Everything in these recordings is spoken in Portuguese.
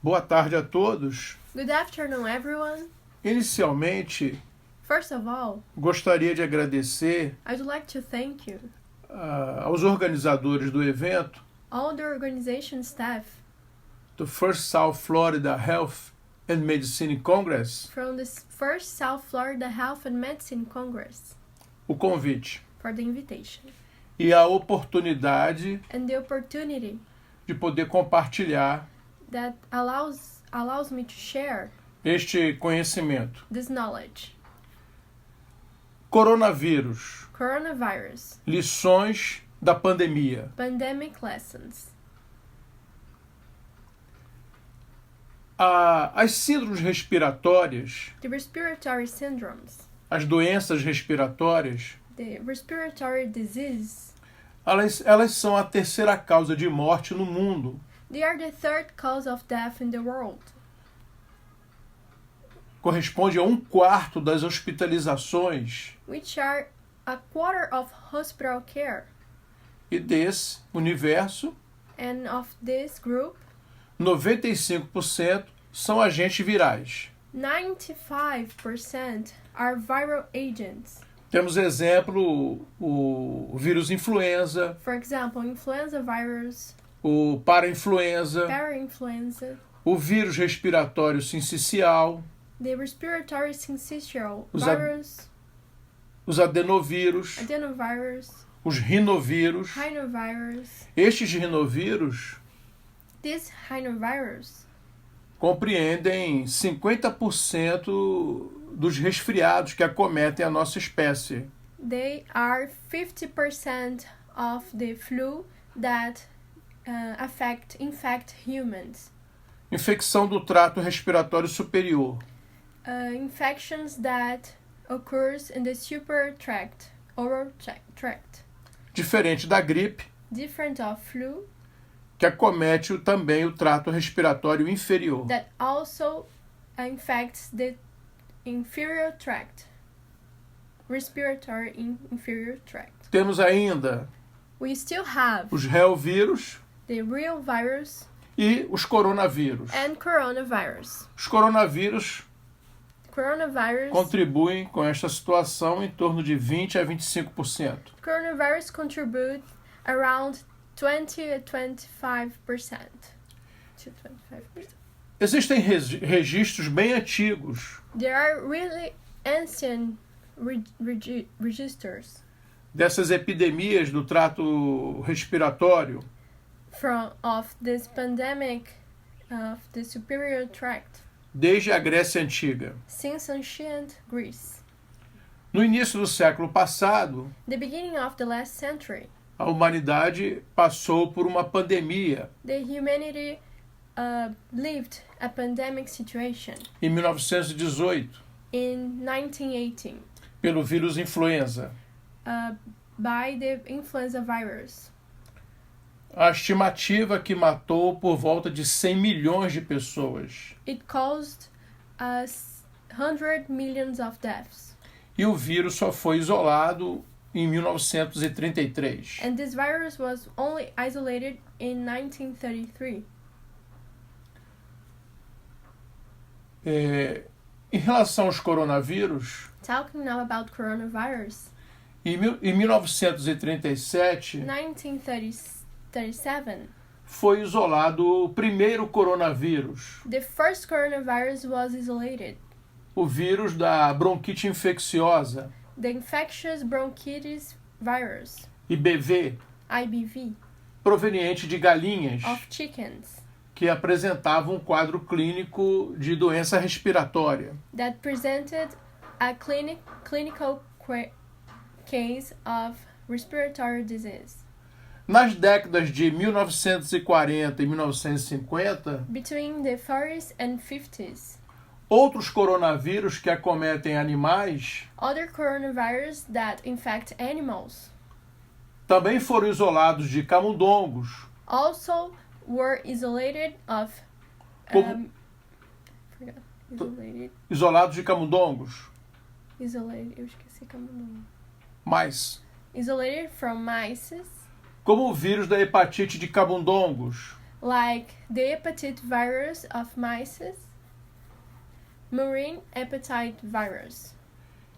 Boa tarde a todos. Good afternoon, everyone. Inicialmente, First of all, gostaria de agradecer I'd like to thank you, aos organizadores do evento all the organization staff do First South Florida Health and Medicine Congress, from the first South Florida Health and Medicine Congress o convite for the invitation e a oportunidade and the opportunity de poder compartilhar that allows me to share este conhecimento. this knowledge. Coronavírus, Coronavirus, lições da pandemia. pandemic lessons. As síndromes respiratórias, The respiratory syndromes, as doenças respiratórias, the respiratory disease, elas são a terceira causa de morte no mundo. they are the third cause of death in the world. Corresponde a 1/4 das hospitalizações Which are a quarter of hospital care, e desse universo, and of this group, 95% são agentes virais. 95% are viral agents. Temos exemplo o vírus influenza, For example, influenza virus, o parainfluenza, parainfluenza, o vírus respiratório sincicial, the respiratory syncytial Os virus, os adenovírus, adenovirus, os rinovírus. rhinovirus. Estes rinovírus This rhinovirus compreendem 50% dos resfriados que acometem a nossa espécie. they are 50% of the flu that infect humans. Infecção do trato respiratório superior, Infections that occurs in the superior tract, oral tract, diferente da gripe, different of flu, que acomete também o trato respiratório inferior. that also infects the inferior tract, respiratory inferior tract. Temos ainda We still have os reovírus the real virus e os coronavírus. and coronavirus. Os coronavírus Coronavirus contribuem com esta situação em torno de 20 a 25%. Coronavirus contribute around 20 to 25%. To 25%. Existem registros bem antigos There are really ancient registers dessas epidemias do trato respiratório of this pandemic of the superior tract desde a Grécia Antiga. since ancient Greece. No início do século passado, The beginning of the last century, a humanidade passou por uma pandemia the humanity lived a pandemic situation em 1918 in 1918 pelo vírus influenza. by the influenza virus. A estimativa que matou por volta de 100 milhões de pessoas. It caused 100 millions of deaths. E o vírus só foi isolado em 1933. And this virus was only isolated in 1933. Em relação aos coronavírus, Talking now about coronavirus, em 1937 1937, foi isolado o primeiro coronavírus, the first coronavirus was isolated, o vírus da bronquite infecciosa, the infectious bronchitis virus, IBV, IBV, proveniente de galinhas of chickens que apresentavam um quadro clínico de doença respiratória. that presented a clinical case of respiratory disease. Nas décadas de 1940 e 1950, Between the 40s and 50s, outros coronavírus que acometem animais other coronavirus that infect animals também foram isolados de camundongos, also were isolated of Como- isolados de camundongos, isolated, eu esqueci como nome. mas Isolated from mice, como o vírus da hepatite de camundongos, like the hepatitis virus of mice, murine hepatitis virus,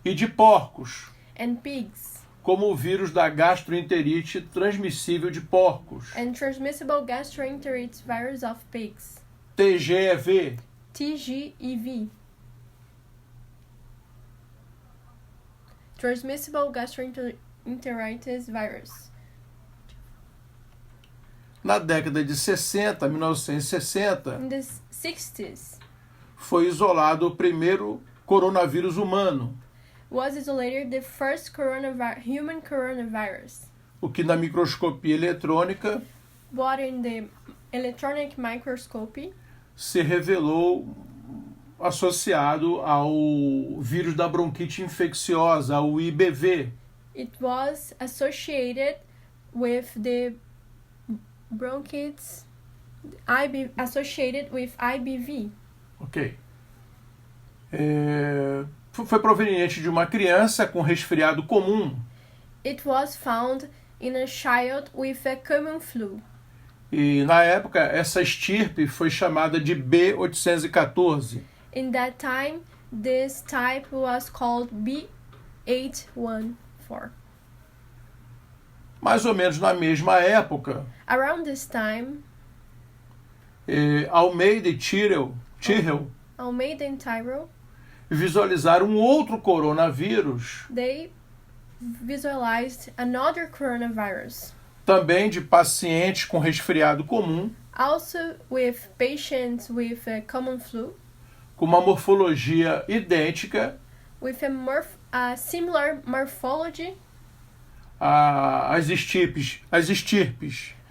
e de porcos, and pigs, como o vírus da gastroenterite transmissível de porcos, and transmissible gastroenteritis virus of pigs, TGEV, TGEV, transmissible gastroenteritis virus. Na década de 60, 1960, In the 60s, foi isolado o primeiro coronavírus humano, was isolated the first human coronavirus, o que na microscopia eletrônica but in the electronic microscopy se revelou associado ao vírus da bronquite infecciosa, ao IBV, it was associated with the bronchitis, associated with IBV. ok? Foi proveniente de uma criança com resfriado comum It was found in a child with a common flu. e na época essa estirpe foi chamada de B814. In that time, this type was called B814. Mais ou menos na mesma época, Around this time, Almeida e Tyrrell Almeida and Tyrrell, visualizaram um outro coronavírus, they visualized another coronavirus, também de pacientes com resfriado comum, also with patients with a common flu, com uma morfologia idêntica with a similar morphology às estirpes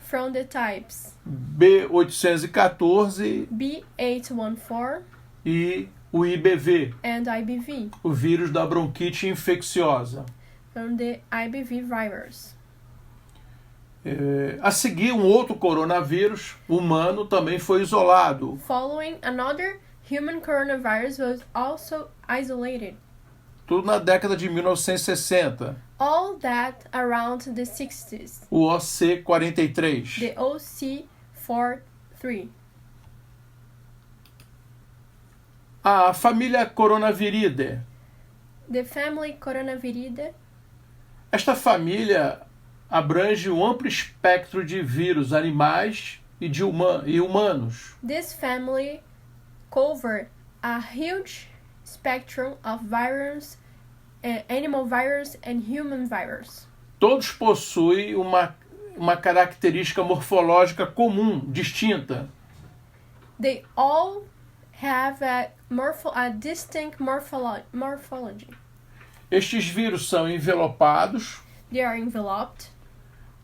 from the types B814 B814 e o IBV, and IBV, o vírus da bronquite infecciosa. from the IBV virus. A seguir, um outro coronavírus humano também foi isolado, Following, another human coronavirus was also isolated. tudo na década de 1960, All that around the 60s, o OC43. the OC43. A família Coronaviridae. The family Coronaviridae. Esta família abrange um amplo espectro de vírus animais e humanos. This family cover a huge spectrum of virus, animal virus and human virus. Todos possuem uma característica morfológica comum, distinta. They all have a distinct morphology. Estes vírus são envelopados, They are enveloped.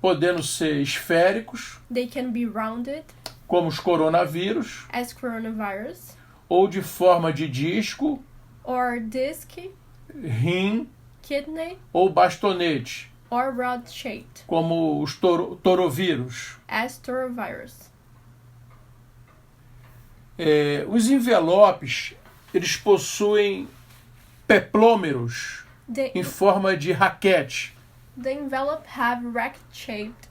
podendo ser esféricos, They can be rounded como os coronavírus, as coronavirus, ou de forma de disco, or disc, rim kidney, ou bastonete, or rod-shaped como os torovírus. as torovirus. Os envelopes, eles possuem peplômeros em forma de raquete. The envelope have racket-shaped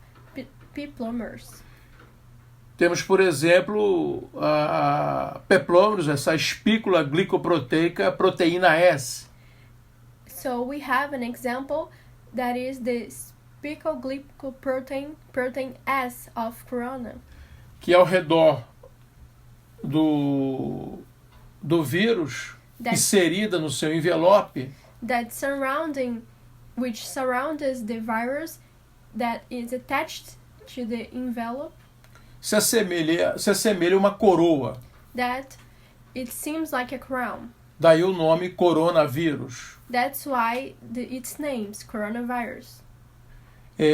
peplomers. Temos, por exemplo, peplômeros, essa espícula glicoproteica, proteína S. So we have an example that is the spicoglycoprotein, protein S of corona, Que ao redor do vírus, inserida no seu envelope, which surrounds the virus that is attached to the envelope, se assemelha a uma coroa. that it seems like a crown. Daí o nome coronavírus. That's why its name's coronavirus.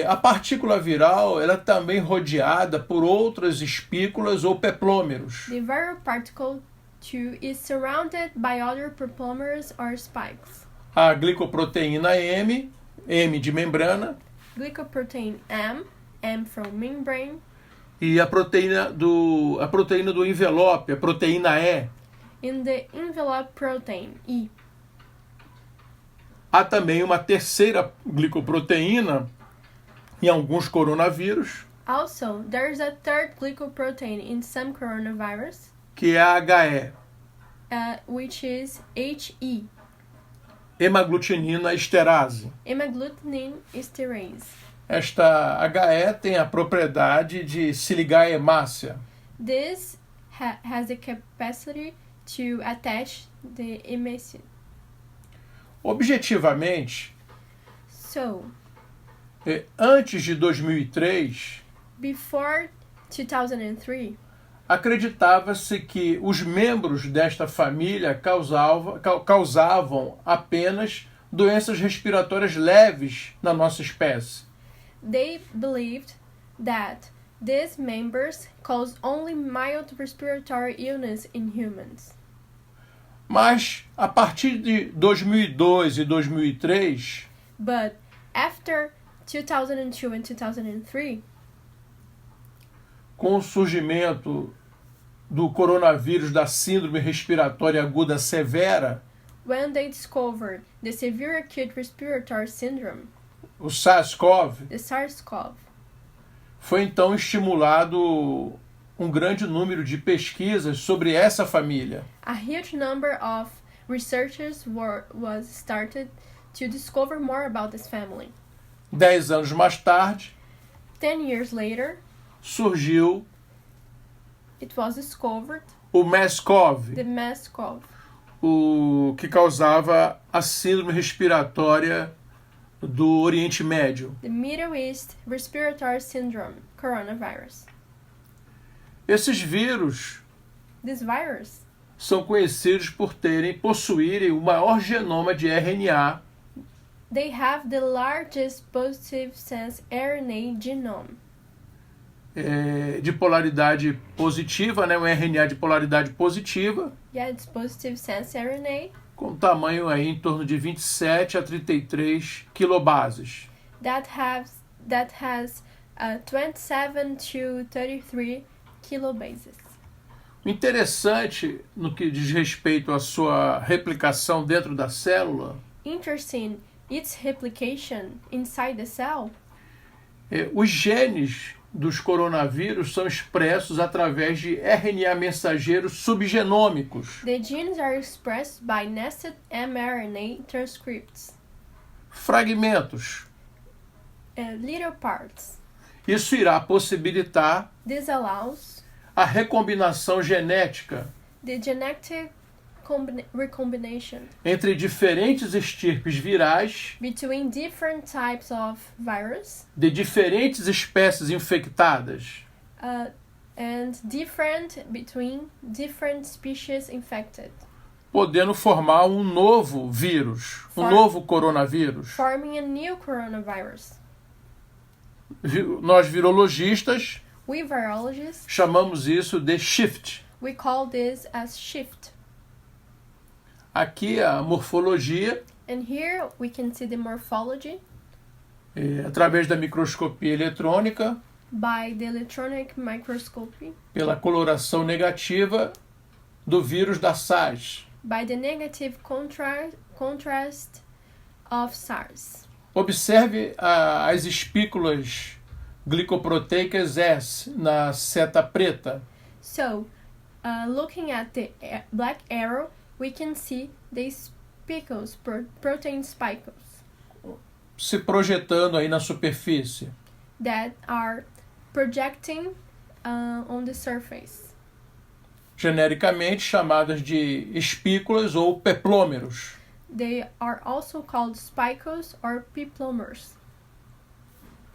A partícula viral ela é também rodeada por outras espículas ou peplômeros. The viral particle too is surrounded by other peplomers or spikes. A glicoproteína M de membrana, Glycoprotein M from membrane, e a proteína do envelope, a proteína E. in the envelope protein E. Há também uma terceira glicoproteína em alguns coronavírus, Also, there is a third glycoprotein in some coronavirus, que é a HE, which is HE, hemaglutinina esterase. hemagglutinin esterase. Esta HE tem a propriedade de se ligar à hemácia. This has the capacity to attach the hemácia. Objetivamente, So, antes de 2003, before 2003, acreditava-se que os membros desta família causavam apenas doenças respiratórias leves na nossa espécie. they believed that these members cause only mild respiratory illness in humans. Mas, a partir de 2002 e 2003, But after 2002 and 2003, com o surgimento do coronavírus da síndrome respiratória aguda severa, when they discovered the severe acute respiratory syndrome, o SARS-CoV, the SARS-CoV, foi então estimulado um grande número de pesquisas sobre essa família. a huge number of researchers was started to discover more about this family. 10 anos mais tarde, 10 years later, surgiu it was discovered o MERS-CoV, the MERS-CoV, o que causava a síndrome respiratória do Oriente Médio. the Middle East Respiratory Syndrome, coronavirus. Esses vírus This virus, são conhecidos por possuírem o maior genoma de RNA they have the largest positive sense RNA genome, de polaridade positiva, né? Um RNA de polaridade positiva, yeah, it's positive sense RNA, com tamanho aí em torno de 27 a 33 quilobases. that has 27 to 33 kilobases. O interessante no que diz respeito à sua replicação dentro da célula, Interesting, its replication inside the cell. Os genes dos coronavírus são expressos através de RNA mensageiros subgenômicos, The genes are expressed by nested mRNA transcripts, fragmentos. little parts. Isso irá possibilitar This allows a recombinação genética the genetic recombination entre diferentes estirpes virais between different types of virus de diferentes espécies infectadas, and different between different species infected, podendo formar um novo vírus, um novo coronavírus. forming a new coronavirus. Nós virologistas We virologists, chamamos isso de shift. we call this as shift. Aqui a morfologia, And here we can see the morphology através da microscopia eletrônica, by the electronic microscopy, pela coloração negativa do vírus da SARS. by the negative contrast of SARS. Observe as espículas glicoproteicas S na seta preta. So, looking at the black arrow, we can see the spicules, protein spicules, Se projetando aí na superfície. that are projecting on the surface, Genericamente chamadas de espículas ou peplômeros. They are also called spicules or peplomers,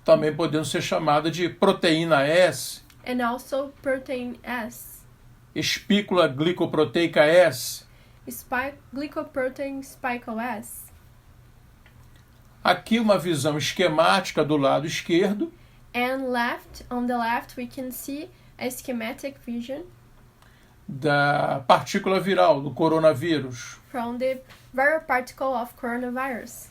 Também podendo ser chamada de proteína S, and also protein S, espícula glicoproteica S. glycoprotein spicle S. Aqui uma visão esquemática do lado esquerdo And on the left, we can see a schematic vision da partícula viral do coronavírus. from the viral particle of coronavirus.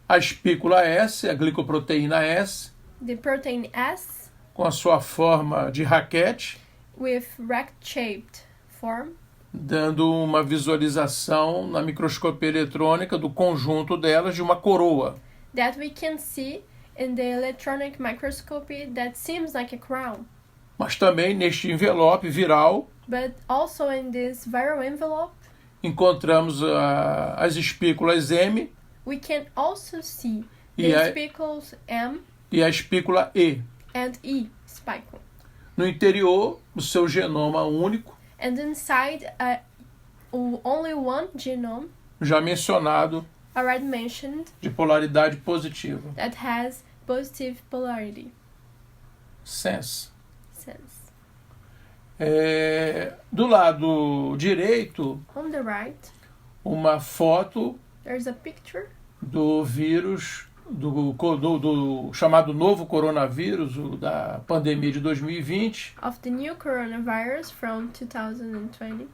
A espícula S, a glicoproteína S, The protein S com a sua forma de raquete, with rect-shaped form, dando uma visualização na microscopia eletrônica do conjunto delas de uma coroa. that we can see in the electronic microscopy that seems like a crown. Mas também neste envelope viral But also in this viral envelope, encontramos as espículas M we can also see E the a- spicules M e a espícula E. and E spicule. No interior, o seu genoma único, And inside only one genome, já mencionado, already mentioned, de polaridade positiva. that has positive polarity. Sense. Sense. Do lado direito, On the right, uma foto there's a picture do vírus, do chamado novo coronavírus, da pandemia de 2020, of the new coronavirus from 2020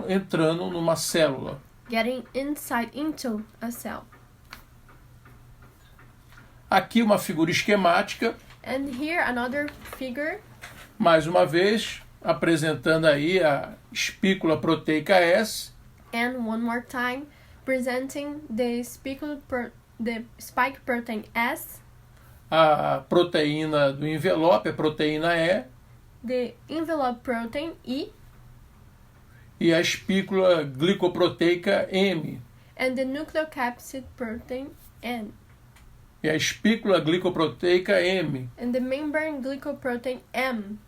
entrando numa célula. getting into a cell. Aqui uma figura esquemática, And here another figure, mais uma vez, apresentando aí a espícula proteica S, and one more time presenting the spike protein S, a proteína do envelope, a proteína E, the envelope protein E, e a espícula glicoproteica M. and the nucleocapsid protein N, E a espícula glicoproteica M. and the membrane glycoprotein M.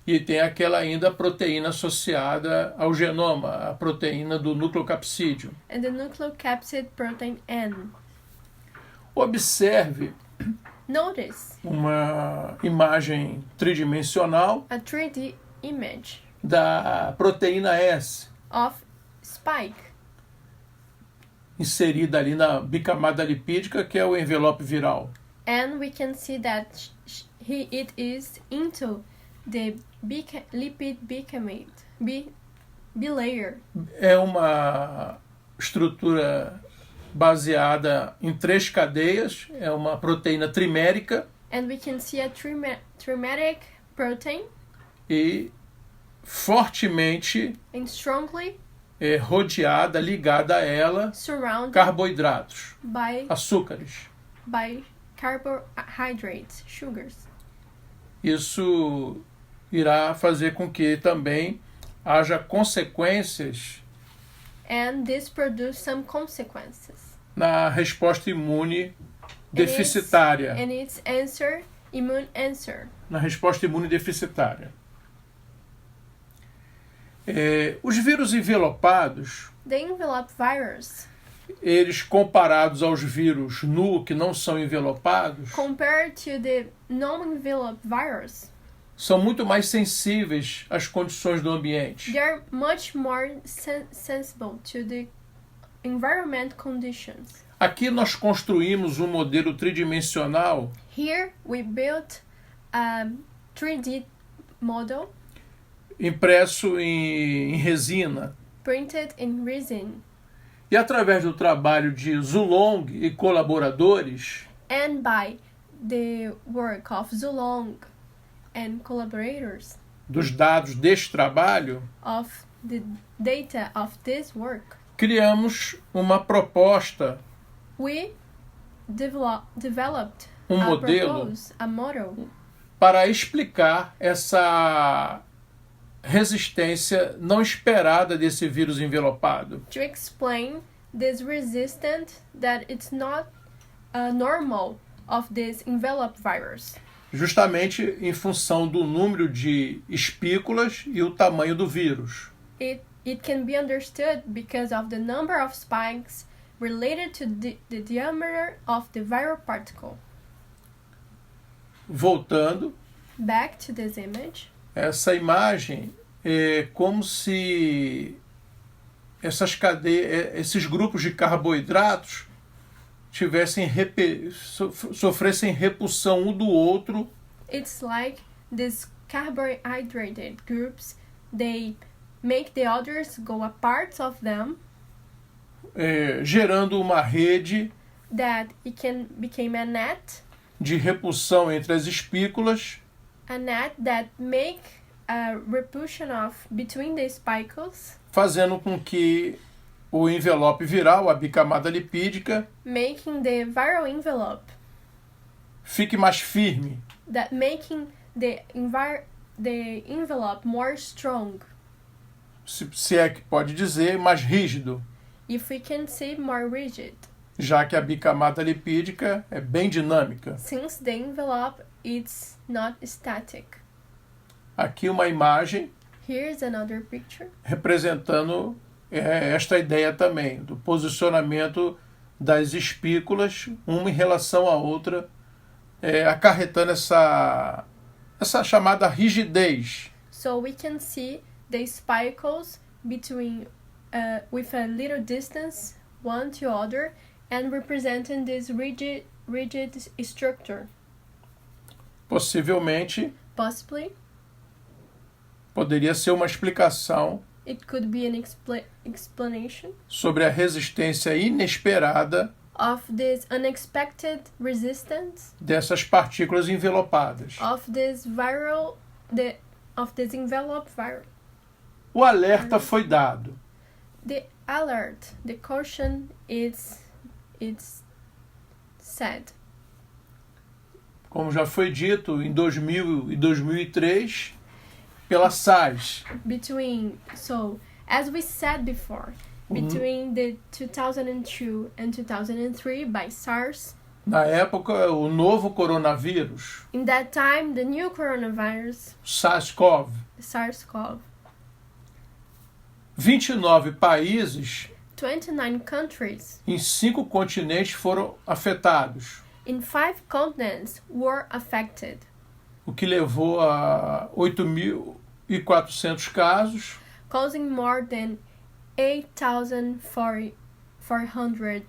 E tem aquela ainda proteína associada ao genoma, a proteína do nucleocapsídeo. And the nucleocapsid protein N. Observe Notice uma imagem tridimensional a 3D image da proteína S, of spike inserida ali na bicamada lipídica, que é o envelope viral. and we can see that it is into the lipid bilayer. É uma estrutura baseada em 3 cadeias, é uma proteína trimérica And we can see a trimetic protein e fortemente and strongly rodeada, ligada a ela, surrounded carboidratos, by açúcares. carbohydrates, sugars. Isso irá fazer com que também haja consequências And this produces some consequences. na resposta imune deficitária. And its answer, immune answer. Na resposta imune deficitária. Os vírus envelopados, The envelope virus, eles comparados aos vírus nu que não são envelopados, compared to the non-envelope virus, são muito mais sensíveis às condições do ambiente. they're much more sensible to the environment conditions. Aqui nós construímos um modelo tridimensional Here we built a 3D model impresso em resina. printed in resin, E através do trabalho de Zulong e colaboradores, and by the work of Zulong and collaborators dos dados deste trabalho, of the data of this work, criamos uma proposta, we developed modelo a model para explicar essa resistência não esperada desse vírus envelopado. to explain this resistance that it's not normal of this envelope virus, Justamente em função do número de espículas e o tamanho do vírus. It can be understood because of the number of spikes related to the diameter of the viral particle. Voltando, Back to this image, essa imagem é como se esses grupos de carboidratos sofressem repulsão um do outro, it's like these carbohydrated groups, they make the others go apart of them, gerando uma rede that it can become a net de repulsão entre as espículas, that make a repulsion of between the spicules, fazendo com que o envelope viral, a bicamada lipídica, making the viral envelope, fique mais firme, that making the envelope more strong, se é que pode dizer, mais rígido, if we can say more rigid, já que a bicamada lipídica é bem dinâmica. since the envelope is not static. Aqui uma imagem Here's another picture representando esta ideia também, do posicionamento das espículas, uma em relação à outra, acarretando essa chamada rigidez. so we can see the spicules between with a little distance one to other and representing this rigid structure. Possivelmente Possibly poderia ser uma explicação it could be an explanation sobre a resistência inesperada of this unexpected resistance dessas partículas envelopadas. of this envelope viral. O alerta foi dado. The alert, the caution it's said. Como já foi dito, em 2000 e 2003, pela SARS. As we said before, between the 2002 and 2003 by SARS, Na época, o novo coronavírus, in that time, the new coronavirus, SARS-CoV, SARS-CoV, 29 países 29 countries em 5 continentes foram afetados, in 5 continents were affected, o que levou a 8.400 casos, causing more than 8,400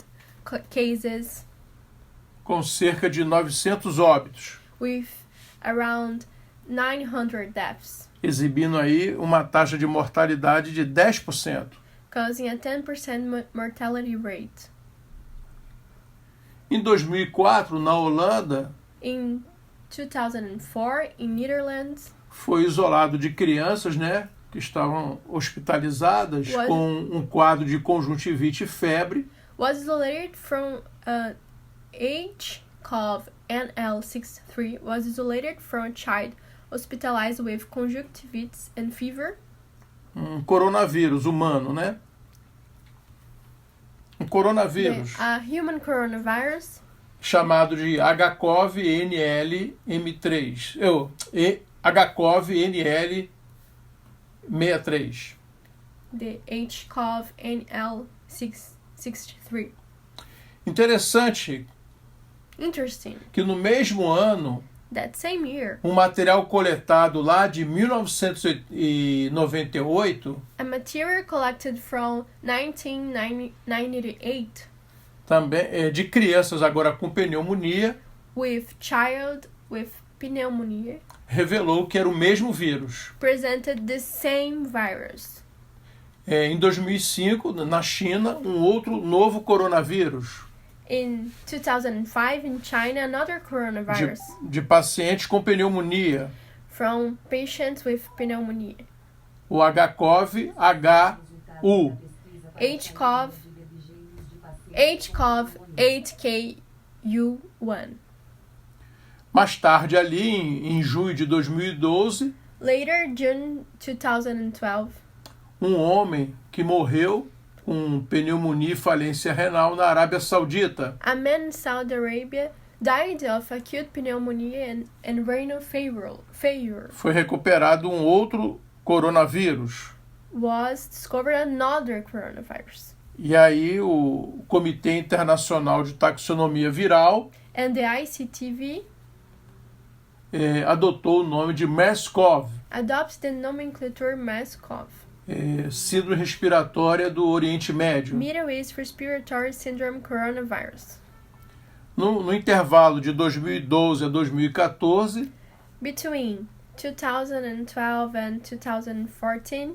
cases com cerca de 900 óbitos, with around 900 deaths, exibindo aí uma taxa de mortalidade de 10%. causing a 10% mortality rate. Em 2004, na Holanda, In 2004, in Netherlands, foi isolado de crianças, que estavam hospitalizadas What? com um quadro de conjuntivite e febre, was isolated from HCoV NL63 was isolated from a child hospitalized with conjunctivitis and fever, um coronavírus humano, Um coronavírus a human coronavirus chamado de HCoV-NL-M3, HCoV-NL-63. the HCoV NL63. Interessante Interesting. que no mesmo ano, That same year, um material coletado lá de 1998, a material collected from 1998 também de crianças agora com pneumonia, with child with pneumonia revelou que era o mesmo vírus. presented the same virus. Em 2005, na China, um outro novo coronavírus In 2005 in China, another coronavirus de pacientes com pneumonia, from patients with pneumonia. o HCoV-HU. HCoV 8KU1. Mais tarde, ali em junho de 2012, Later, June 2012, um homem que morreu com pneumonia e falência renal na Arábia Saudita. a man in Saudi Arabia died of acute pneumonia and renal failure. Foi recuperado um outro coronavírus. Was discovered another coronavirus. E aí o Comitê Internacional de Taxonomia Viral And the ICTV adotou o nome de MERS-CoV, adopts the nomenclature MERS-CoV, síndrome respiratória do Oriente Médio. Middle East Respiratory Syndrome Coronavirus. No intervalo de 2012 a 2014, Between 2012 and 2014,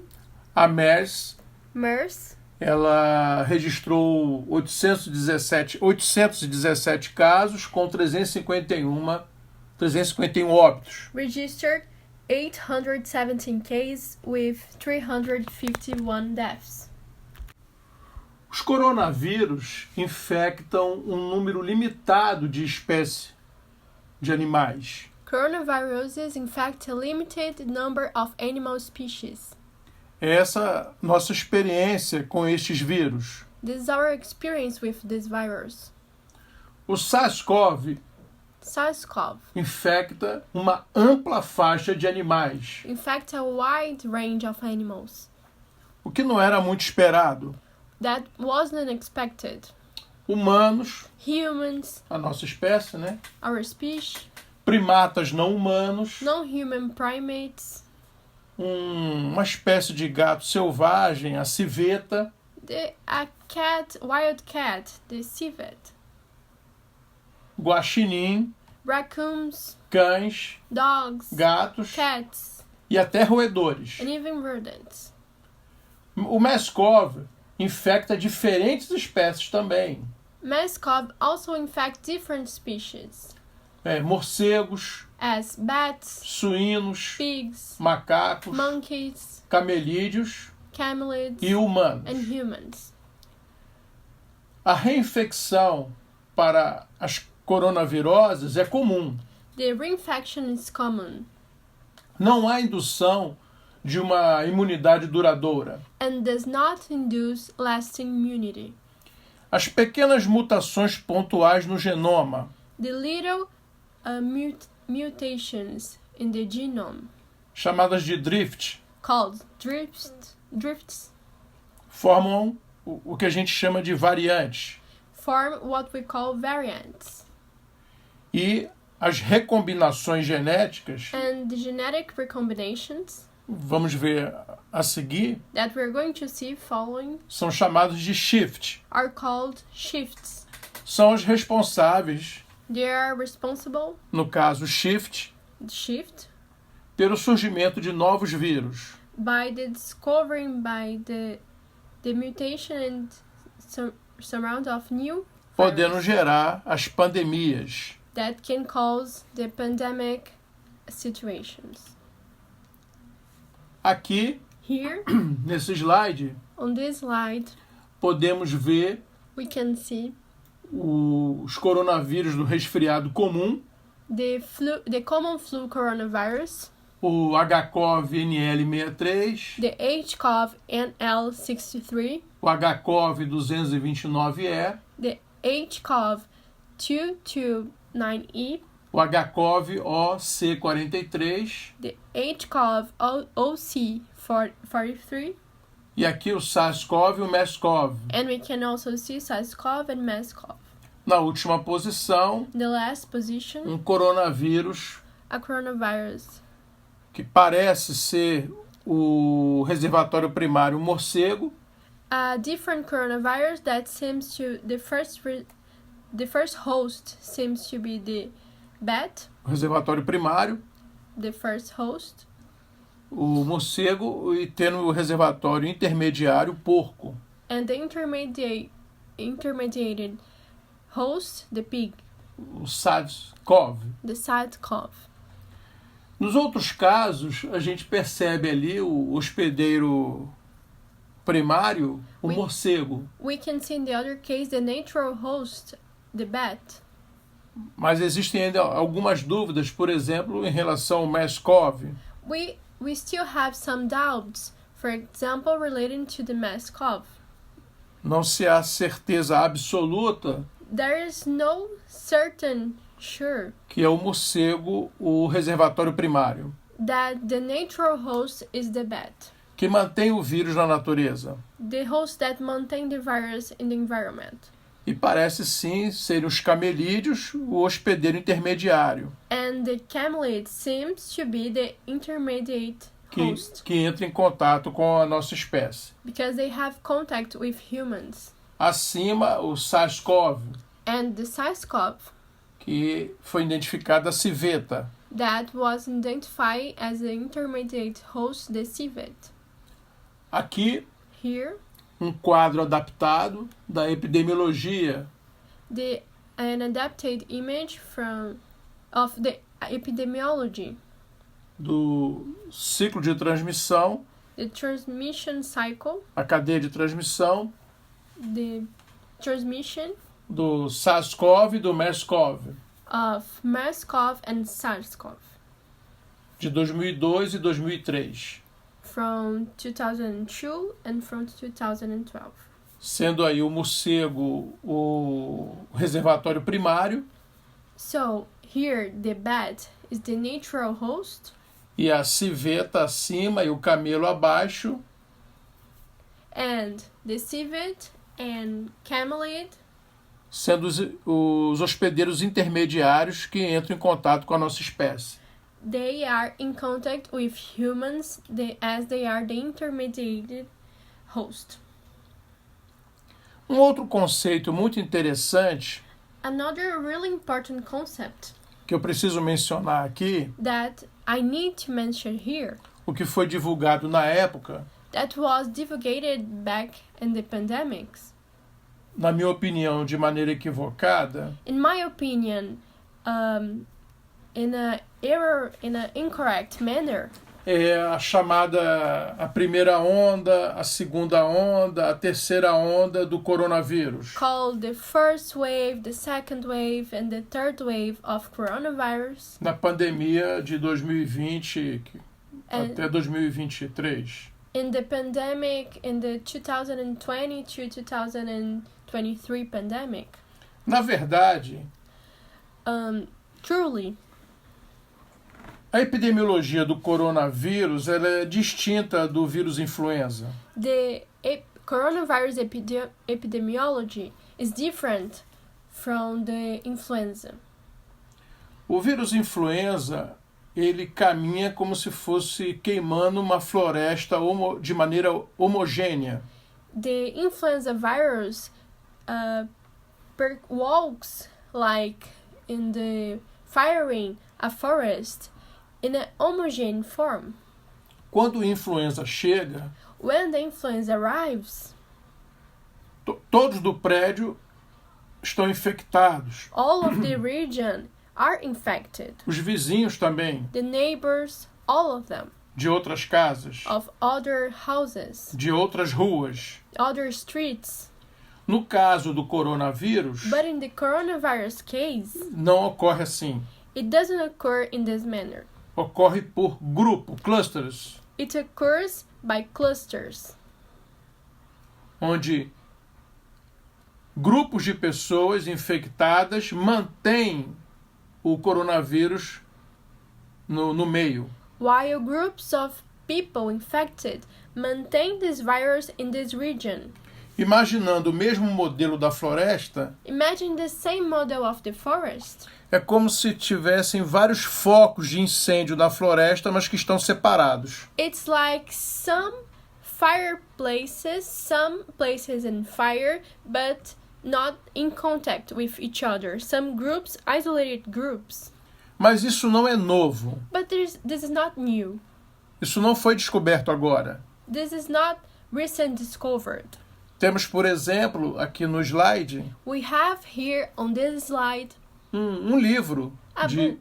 a MERS MERS ela registrou 817 casos com 351 óbitos. registered 817 cases with 351 deaths. Os coronavírus infectam um número limitado de espécies de animais. Coronaviruses infect a limited number of animal species. Essa é a nossa experiência com estes vírus. This is our experience with this virus. O SARS-CoV SARS-CoV infecta uma ampla faixa de animais, infect a wide range of animals. o que não era muito esperado. That wasn't expected. Humanos, Humans, a nossa espécie, né? our species, Primatas não humanos, non-human primates, uma espécie de gato selvagem, a civeta, wild cat, the civet, guaxinim, raccoons, cães, dogs, gatos cats, e até roedores. and even rodents. O MERS-CoV infecta diferentes espécies também. MERS-CoV also infect different species, Morcegos, as bats, suínos, pigs, macacos, monkeys, camelídeos camelids, e humanos. and humans. A reinfecção para as coronaviroses é comum. The reinfection is common Não há indução de uma imunidade duradoura. and does not induce lasting immunity. As pequenas mutações pontuais no genoma, The little mutations in the genome, chamadas de drift, called drifts, formam o que a gente chama de variantes. form what we call variants. E as recombinações genéticas, And the genetic recombinations vamos ver a seguir, that we're going to see following são chamadas de shift. are called shifts. São os responsáveis, They are responsible, no caso shift, pelo surgimento de novos vírus. by the discovering by the mutation and surround of new Podendo virus gerar as pandemias. that can cause the pandemic situations. Aqui, Here nesse slide, on this slide podemos ver we can see os coronavírus do resfriado comum, the common flu coronavirus, o HCOV-NL63, the HCOV NL63, o HCOV-229E, the HCOV 229E, o HCOV-OC43 the HCOV OC43, e aqui o SARS-CoV e o MERS-CoV. and we can also see SARS-CoV and MERS-CoV. Na última posição, The last position, coronavírus a coronavirus que parece ser o reservatório primário morcego, a different coronavirus that seems to the first host seems to be the bat, o reservatório primário, the first host, o morcego e tendo o reservatório intermediário, o porco. and the intermediated host, the pig, O SARS-CoV. the SARS-CoV. Nos outros casos, a gente percebe ali o hospedeiro primário, o Oui. morcego. We can see in the other case the natural host, the bat. Mas existem ainda algumas dúvidas, por exemplo, em relação ao MERS-CoV. We still have some doubts, for example, relating to the MERS-CoV. Não se há certeza absoluta There is no certain sure que é o morcego o reservatório primário, that the natural host is the bat, que mantém o vírus na natureza. the host that maintain the virus in the environment. E parece sim ser os camelídeos o hospedeiro intermediário, And the camelid seems to be the intermediate host que entra em contato com a nossa espécie. because they have contact with humans. Acima, o SARS-CoV, And the SARS-CoV que foi identificada a civeta. that was identified as the intermediate host, the civet. Aqui, Here, quadro adaptado da epidemiologia an adapted image of the epidemiology, do ciclo de transmissão, the transmission cycle, a cadeia de transmissão the transmission do SARS-CoV e do MERS-CoV, of MERS-CoV and SARS-CoV de 2002 e 2003, from 2002 and from 2012. sendo aí o morcego o reservatório primário So here the bat is the natural host e a civeta acima e o camelo abaixo, and the civet and camelid sendo os hospedeiros intermediários que entram em contato com a nossa espécie. they are in contact with humans as they are the intermediate host. Um outro conceito muito interessante Another really important concept que eu preciso mencionar aqui, that I need to mention here o que foi divulgado na época, that was divulgated back in the pandemics, na minha opinião, de maneira equivocada, in my opinion, in an incorrect manner, é a chamada a primeira onda, a segunda onda, a terceira onda do coronavírus. called the first wave, the second wave, and the third wave of coronavirus. Na pandemia de 2020 And até 2023. in the pandemic, in the 2020 to 2023 pandemic, Na verdade, truly, a epidemiologia do coronavírus ela é distinta do vírus influenza. the coronavirus epidemiology is different from the influenza. O vírus influenza, ele caminha como se fosse queimando uma floresta de maneira homogênea. The influenza virus walks like in the firing a forest in a homogeneous form. Quando a influenza chega, When the influenza arrives, todos do prédio estão infectados. all of the region are infected. Os vizinhos também, The neighbors, all of them, de outras casas, of other houses, de outras ruas. other streets. No caso do coronavírus, But in the coronavirus case, não ocorre assim. it doesn't occur in this manner. Ocorre por grupo, clusters, It occurs by clusters, onde grupos de pessoas infectadas mantêm o coronavírus no meio. while groups of people infected maintain this virus in this region. Imaginando o mesmo modelo da floresta, Imagine the same model of the forest. é como se tivessem vários focos de incêndio da floresta, mas que estão separados. It's like some fireplaces, some places in fire, but not in contact with each other. Some groups, isolated groups. Mas isso não é novo. But this is not new. Isso não foi descoberto agora. This is not recent discovered. Temos, por exemplo, aqui no slide, We have here on this slide um livro A de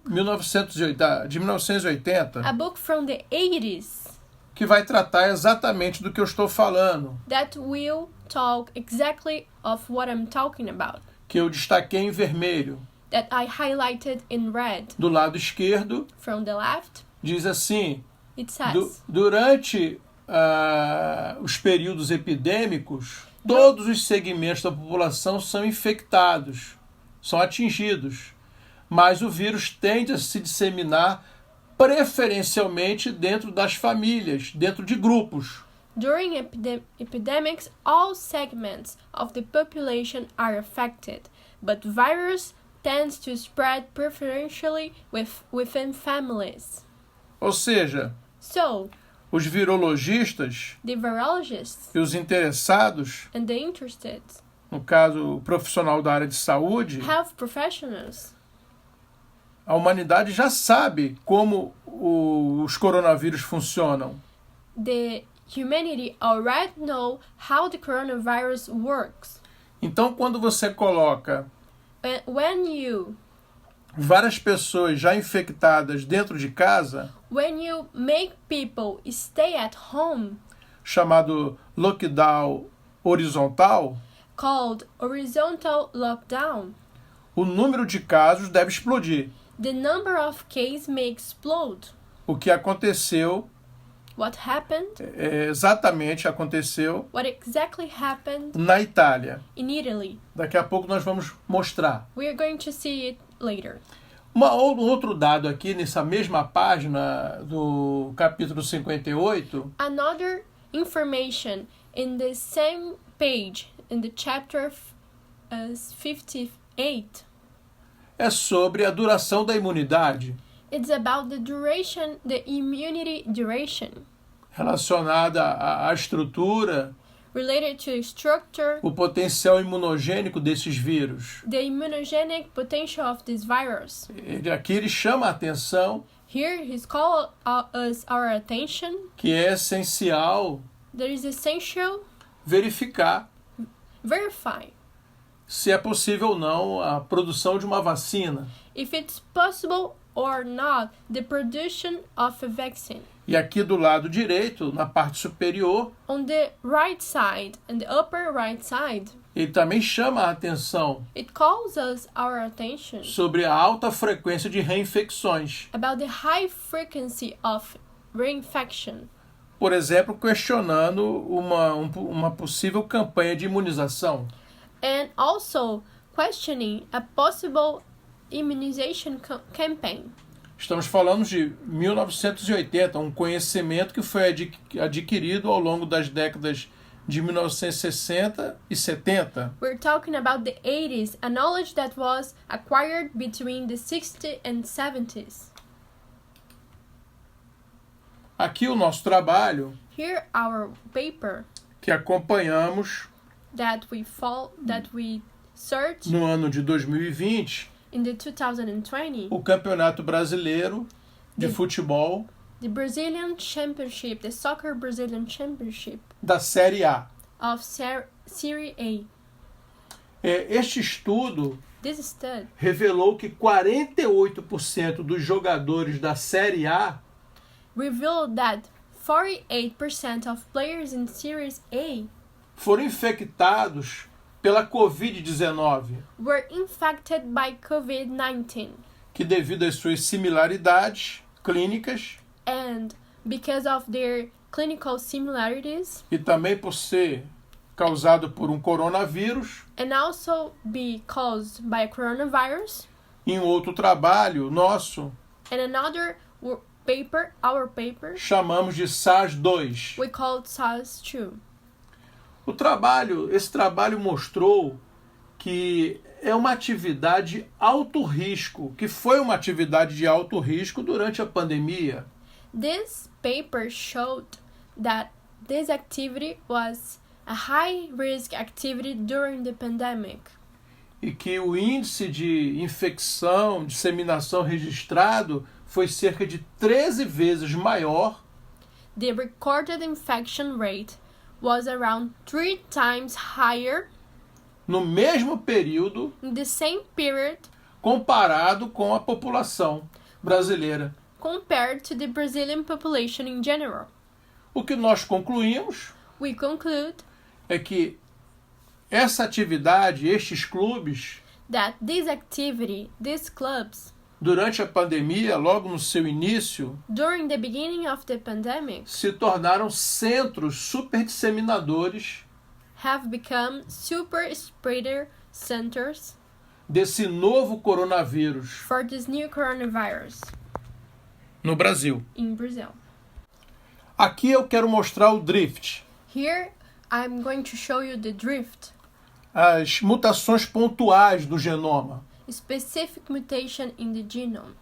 1980 a book from the 80s que vai tratar exatamente do que eu estou falando, that will talk exactly of what I'm talking about, que eu destaquei em vermelho. that I highlighted in red. Do lado esquerdo, From the left, diz assim, it says, durante os períodos epidêmicos, todos os segmentos da população são infectados, são atingidos, mas o vírus tende a se disseminar preferencialmente dentro das famílias, dentro de grupos. during epidemics, all segments of the population are affected, but virus tends to spread preferentially within families. Ou seja, So, os virologistas the virologists e os interessados, and the interested no caso o profissional da área de saúde, health professionals, a humanidade já sabe como os coronavírus funcionam. the humanity already know how the coronavirus works. Então, quando você coloca When you várias pessoas já infectadas dentro de casa, make people stay at home, chamado lockdown horizontal, called horizontal lockdown. O número de casos deve explodir. The number of cases may explode. O que aconteceu, What happened? exatamente aconteceu What exactly happened na Itália. in Italy? Daqui a pouco nós vamos mostrar. We are going to see it later. Outro dado aqui nessa mesma página do capítulo 58 Another information in the same page in the chapter 58. é sobre a duração da imunidade It's about the duration, the immunity duration, relacionada à estrutura, related to structure, o potencial imunogênico desses vírus. the immunogenic potential of this virus. Aqui ele chama a atenção Here he's called us our attention que é essencial that it's essential verificar verify se é possível ou não a produção de uma vacina. if it's possible or not the production of a vaccine. E aqui do lado direito, na parte superior, On the right side and the upper right side, ele também chama a atenção it calls us our attention sobre a alta frequência de reinfecções. about the high frequency of reinfection. Por exemplo, questionando uma possível campanha de imunização. And also questioning a possible immunization campaign. Estamos falando de 1980, um conhecimento que foi adquirido ao longo das décadas de 1960 e 70. We're talking about the 80s, a knowledge that was acquired between the 60s and 70s. Aqui o nosso trabalho, Here our paper que acompanhamos that we search no ano de 2020, in the 2020, o Campeonato Brasileiro de Futebol the Brazilian Championship, the Soccer Brazilian Championship da Série A. of Serie A. Este estudo This study revelou que 48% dos jogadores da Série A revealed that 48% of players in Series A foram infectados pela Covid-19, were infected by COVID-19, que devido às suas similaridades clínicas and because of their clinical similarities, e também por ser causado por um coronavírus, and also be caused by a coronavirus, em outro trabalho nosso, and another paper, our paper, chamamos de SARS-2. we called SARS-2. Esse trabalho mostrou que é uma atividade alto risco, que foi uma atividade de alto risco durante a pandemia. This paper showed that this activity was a high-risk activity during the pandemic, E que o índice de infecção, disseminação registrado foi cerca de 13 vezes maior the recorded infection rate was around 3 times higher no mesmo período in the same period comparado com a população brasileira. compared to the Brazilian population in general. O que nós concluímos We conclude é que essa atividade, estes clubes, that this activity, these clubs, durante a pandemia, logo no seu início, during the beginning of the pandemic, se tornaram centros super disseminadores have become super spreader centers desse novo coronavírus for this new coronavirus no Brasil. in Brazil. Aqui eu quero mostrar o drift, Here I'm going to show you the drift, as mutações pontuais do genoma, specific mutation in the genome,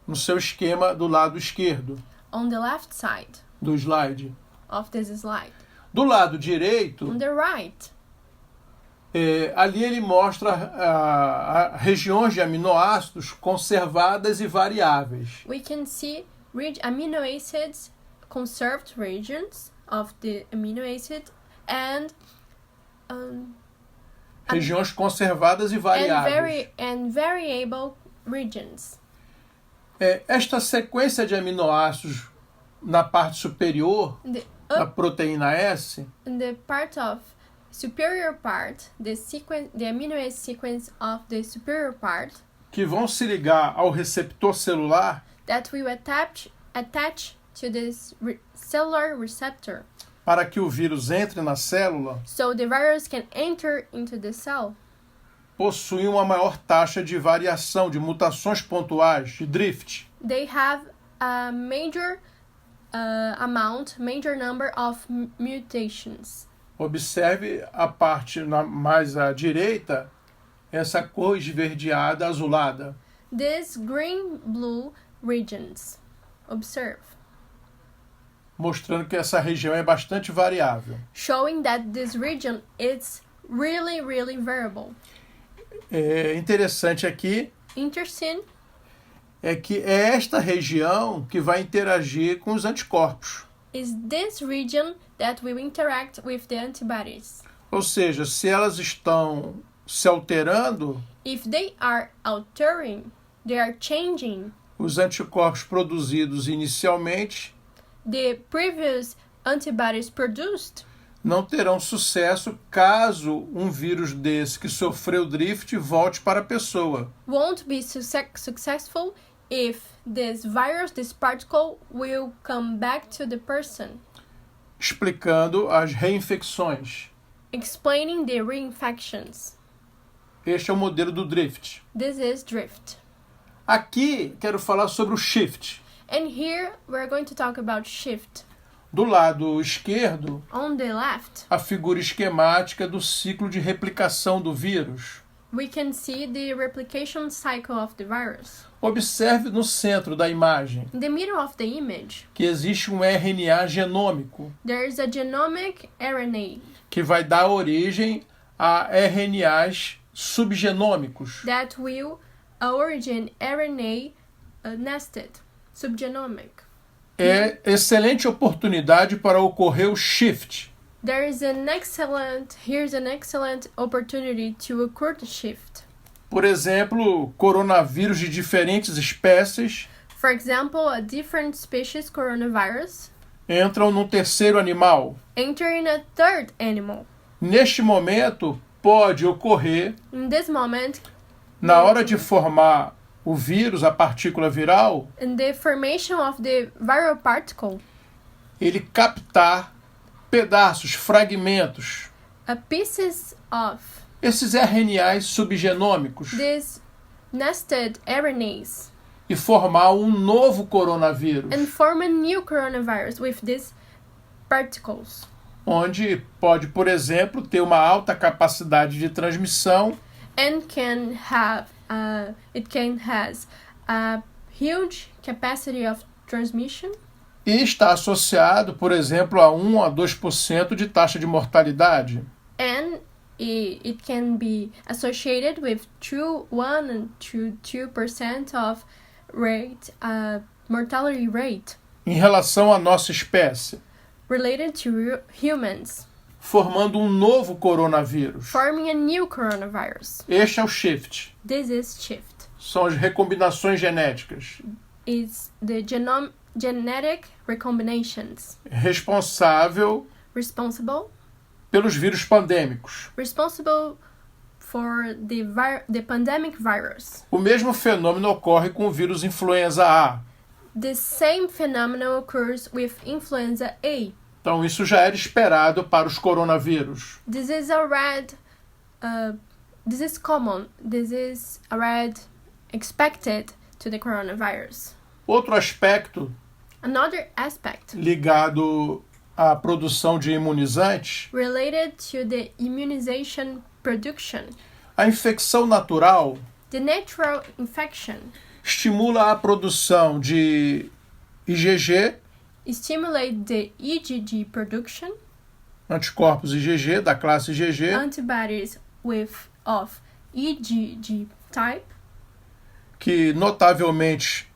no seu esquema do lado esquerdo on the left side do slide. of this slide. Do lado direito, On the right, ali ele mostra regiões de aminoácidos conservadas e variáveis. we can see amino acids, conserved regions of the amino acid, and Regiões conservadas e variáveis. and variable regions. Esta sequência de aminoácidos na parte superior The da proteína S in the part of superior part, the amino acid sequence of the superior part, que vão se ligar ao receptor celular that will attach to this cellular receptor, para que o vírus entre na célula, so the virus can enter into the cell, possuem uma maior taxa de variação, de mutações pontuais, de drift. they have a major number of mutations. Observe a parte mais à direita, essa cor esverdeada, azulada. These green-blue regions. Observe. Mostrando que essa região é bastante variável. Showing that this region is really, really variable. Interessante aqui Interesting é que é esta região que vai interagir com os anticorpos. is this region that will interact with the antibodies. Ou seja, se elas estão se alterando, If they are altering, they are changing, os anticorpos produzidos inicialmente the previous antibodies produced não terão sucesso caso um vírus desse que sofreu drift volte para a pessoa. won't be successful if this virus, this particle, will come back to the person, Explicando as reinfecções. explaining the reinfections. Este é o modelo do drift. This is drift. Aqui quero falar sobre o shift. And here we're going to talk about shift. Do lado esquerdo, On the left, a figura esquemática do ciclo de replicação do vírus. we can see the replication cycle of the virus. Observe no centro da imagem In the middle of the image, que existe um RNA genômico there is a genomic RNA que vai dar origem a RNAs subgenômicos. that will origin RNA nested, subgenomic. É excelente oportunidade para ocorrer o shift. Here's an excellent opportunity to occur the shift. Por exemplo, coronavírus de diferentes espécies For example, a different species coronavirus entram no terceiro animal. entering a third animal. Neste momento, pode ocorrer, In this moment, na hora de formar o vírus, a partícula viral, in the formation of the viral particle, ele captar pedaços, fragmentos, pieces of esses RNAs subgenômicos these nested RNAs e formar um novo coronavírus, and form a new coronavirus with these particles, onde pode, por exemplo, ter uma alta capacidade de transmissão and has a huge capacity of transmission, e está associado, por exemplo, a 1 a 2% de taxa de mortalidade. and it can be associated with 1 to 2% of mortality rate Em relação à nossa espécie, related to humans, formando um novo coronavírus. forming a new coronavirus. Este é o shift. This is shift. São as recombinações genéticas It's the genetic recombinations responsável responsible responsáveis for the pandemic virus. O mesmo fenômeno ocorre com o vírus influenza A. The same phenomenon occurs with influenza A. Então, isso já era esperado para os coronavírus. This is common. This is already expected to the coronavirus. Outro aspecto Another aspect ligado à produção de imunizantes, related to the immunization production. a infecção natural The natural infection estimula a produção de IgG, stimulate the IgG production, anticorpos IgG, da classe IgG, antibodies of IgG type, que notavelmente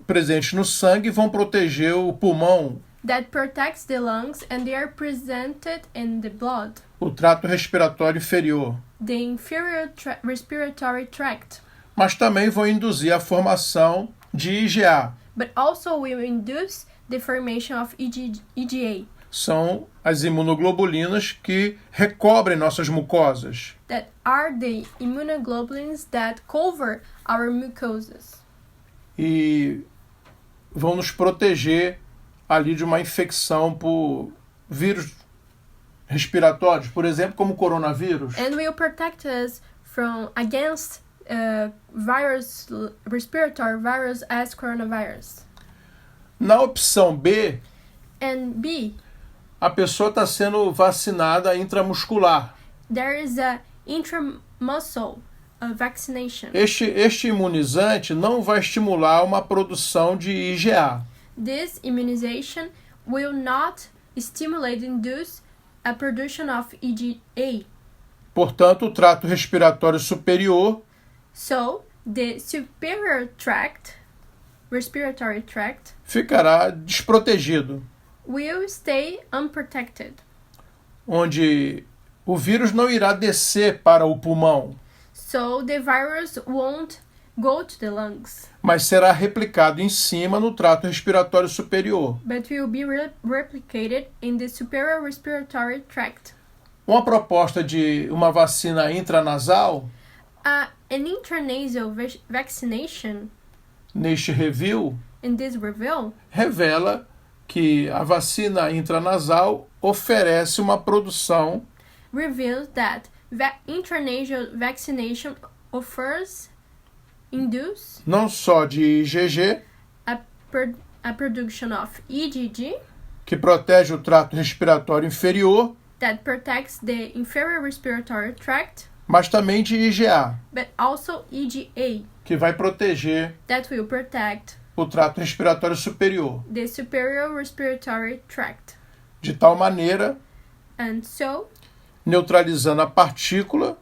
presentes no sangue vão proteger o pulmão, that protects the lungs, and they are presented in the blood, o trato respiratório inferior. the inferior respiratory tract, Mas também vão induzir a formação de IgA. but also will induce the formation of IgA. São as imunoglobulinas que recobrem nossas mucosas. That are the immunoglobulins that cover our mucosas. E vão nos proteger ali de uma infecção por vírus respiratórios, por exemplo, como o coronavírus. And will protect us from against respiratory virus as coronavirus. Na opção B, And B, a pessoa está sendo vacinada intramuscular. there is a intramuscle vaccination. Este imunizante não vai estimular uma produção de IgA. This immunization will not stimulate induce a production of IgA. Portanto, o trato respiratório superior So, the superior respiratory tract, ficará desprotegido, will stay unprotected, onde o vírus não irá descer para o pulmão, so the virus won't go to the lungs, mas será replicado em cima no trato respiratório superior. but will be replicated in the superior respiratory tract. Uma proposta de uma vacina intranasal, An intranasal vaccination neste review, in this review revela que a vacina intranasal oferece uma produção reveals that intranasal vaccination induce não só de IgG, a production of IgG que protege o trato respiratório inferior, that protects the inferior respiratory tract, mas também de IgA, but also IgA que vai proteger that will protect o trato respiratório superior, the superior respiratory tract. de tal maneira And so, neutralizando a partícula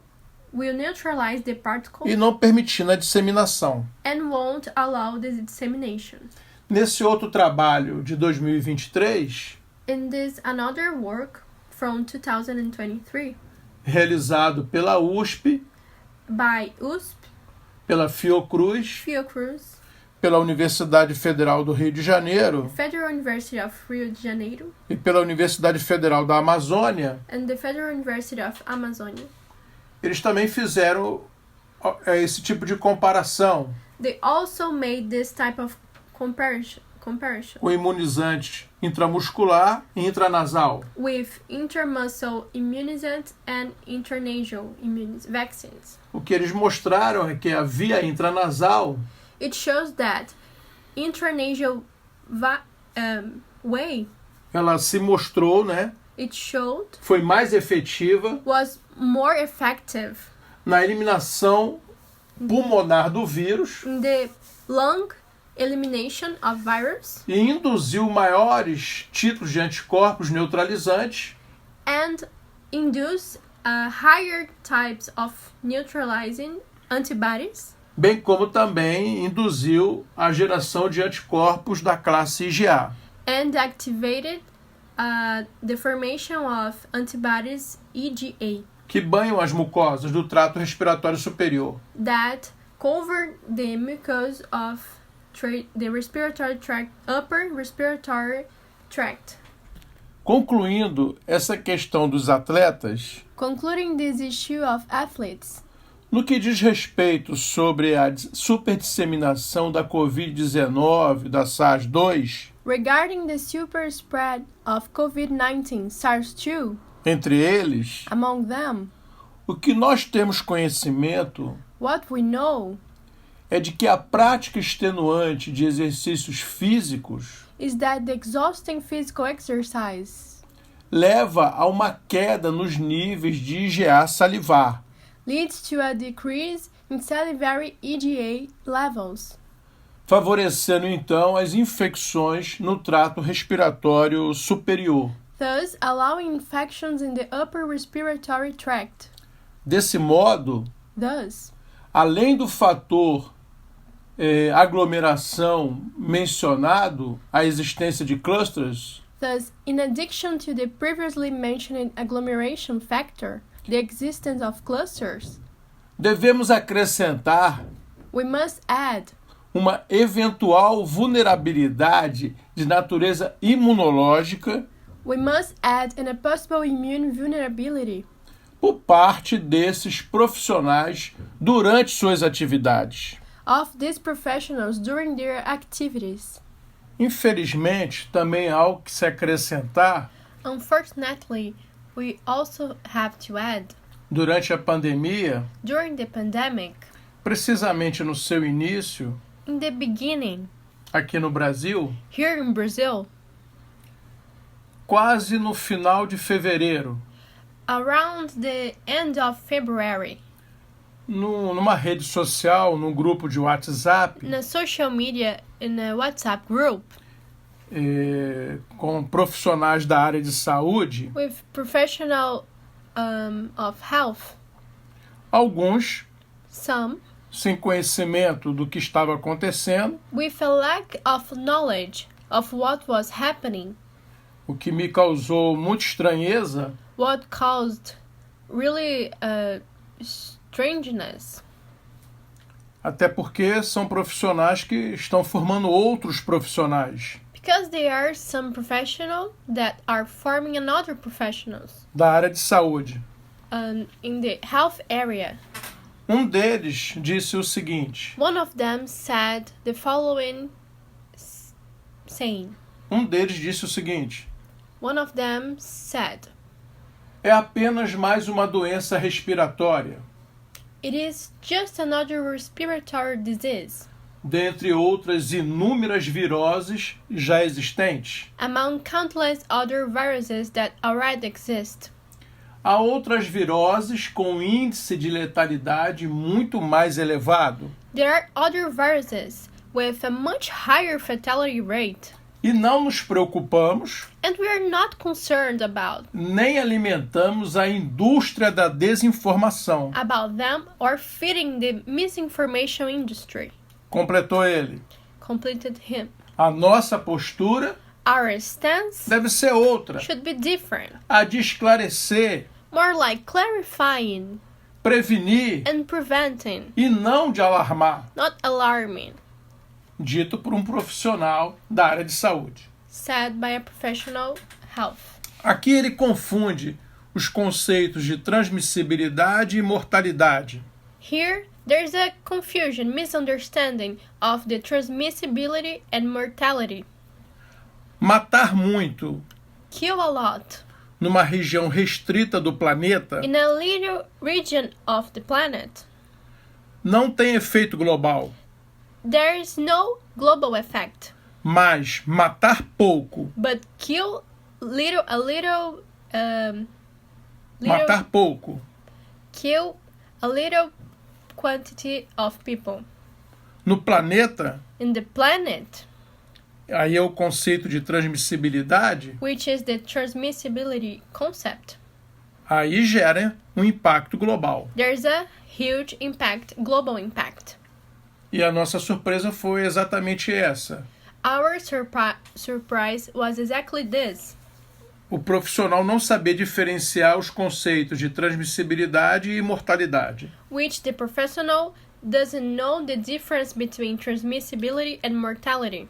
will neutralize the particle e não permitindo a disseminação. and won't allow the dissemination. Nesse outro trabalho de 2023, In this another work from 2023 realizado pela USP, by USP, pela Fiocruz, Fiocruz, pela Universidade Federal do Rio de Janeiro Federal University of Rio de Janeiro, e pela Universidade Federal da Amazônia, and the Federal University of Amazonia, eles também fizeram esse tipo de comparação. they also made this type of comparison O imunizante intramuscular e intranasal. with intermuscle immunizant and intranasal vaccines. O que eles mostraram é que a via intranasal It shows that intranasal way, ela se mostrou, né, it showed, foi mais efetiva was more effective na eliminação pulmonar do vírus in the lung elimination of virus e induziu maiores títulos de anticorpos neutralizantes and induce higher types of neutralizing antibodies, bem como também induziu a geração de anticorpos da classe IgA. and activated the formation of antibodies IgA Que banham as mucosas do trato respiratório superior. that cover the mucus of the respiratory tract, upper respiratory tract. Concluindo essa questão dos atletas, Concluding this issue of athletes, no que diz respeito sobre a superdisseminação da Covid-19, da SARS-2, regarding the super spread of COVID-19 SARS-2, entre eles, among them, o que nós temos conhecimento what we know é de que a prática extenuante de exercícios físicos is that the exhausting physical exercise leva a uma queda nos níveis de IgA salivar, leads to a decrease in salivary IgA levels, favorecendo então as infecções no trato respiratório superior. thus allowing infections in the upper respiratory tract. Desse modo, Thus, além do fator aglomeração mencionado, a existência de clusters, in addition to the previously mentioned agglomeration factor, the existence of clusters, devemos acrescentar we must add uma eventual vulnerabilidade de natureza imunológica We must add in a possible immune vulnerability por parte desses profissionais durante suas atividades. of these professionals during their activities. Infelizmente, também há algo que se acrescentar Unfortunately, we also have to add, durante a pandemia, during the pandemic, precisamente no seu início, in the beginning, aqui no Brasil, here in Brazil, quase no final de fevereiro, around the end of February, numa rede social, num grupo de WhatsApp, in a social media, in a WhatsApp group, com profissionais da área de saúde, with professional of health, alguns, some sem conhecimento do que estava acontecendo, with a lack of knowledge of what was happening, o que me causou muita estranheza, what caused really strangeness, até porque são profissionais que estão formando outros profissionais because there are some professionals that are forming another professionals da área de saúde. in the health area. Um deles disse o seguinte, One of them said the following saying. um deles disse o seguinte, One of them said, é apenas mais uma doença respiratória, "It is just another respiratory disease dentre outras inúmeras viroses já existentes. among countless other viruses that already exist. Há outras viroses com índice de letalidade muito mais elevado There are other viruses with a much higher fatality rate, e não nos preocupamos and we are not concerned nem alimentamos a indústria da desinformação, about them or feeding the misinformation industry," completou ele. completed him. A nossa postura Our stance deve ser outra, should be different, a de esclarecer, more like clarifying prevenir and preventing, e não de alarmar, not alarming, dito por um profissional da área de saúde. said by a professional health. Aqui ele confunde os conceitos de transmissibilidade e mortalidade. Here, there's a confusion, misunderstanding of the transmissibility and mortality. Matar muito Kill a lot numa região restrita do planeta in a little region of the planet. não tem efeito global, There is no global effect, mas matar pouco, but kill little matar pouco kill a little quantity of people no planeta, in the planet, aí é o conceito de transmissibilidade, which is the transmissibility concept. aí gera um impacto global. There's a huge impact, global impact. E a nossa surpresa foi exatamente essa. Our surprise was exactly this. O profissional não saber diferenciar os conceitos de transmissibilidade e mortalidade. Which the professional doesn't know the difference between transmissibility and mortality.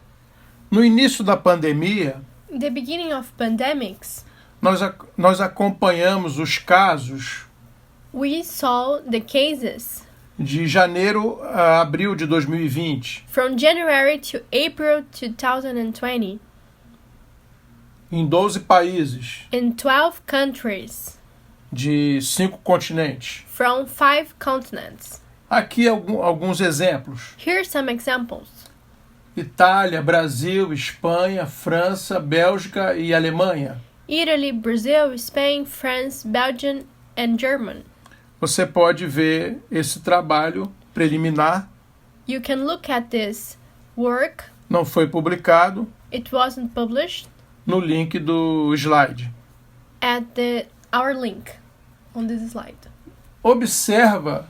No início da pandemia, In the beginning of pandemics, nós acompanhamos os casos we saw the cases de janeiro a abril de 2020, from January to April 2020 em 12 países in 12 countries de 5 continentes. from 5 continents. Aqui alguns exemplos. Here are some examples. Itália, Brasil, Espanha, França, Bélgica e Alemanha. Italy, Brazil, Spain, France, Belgium, and German. Você pode ver esse trabalho preliminar, You can look at this work. não foi publicado, It wasn't published no link do slide. at our link on this slide. Observa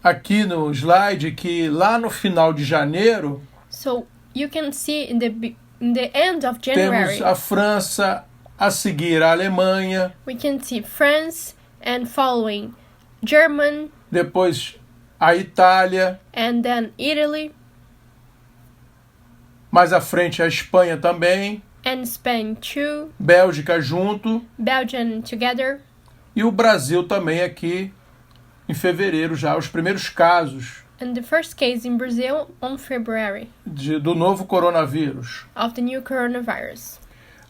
aqui no slide que lá no final de janeiro So you can see in the end of January, temos a França, a seguir a Alemanha, we can see France and following German depois a Itália, and then Italy, mais à frente a Espanha também, and Spain 2, Bélgica junto, Belgium together, e o Brasil também aqui em fevereiro já, os primeiros casos and the first case in Brazil on February do novo coronavírus. of the new coronavirus.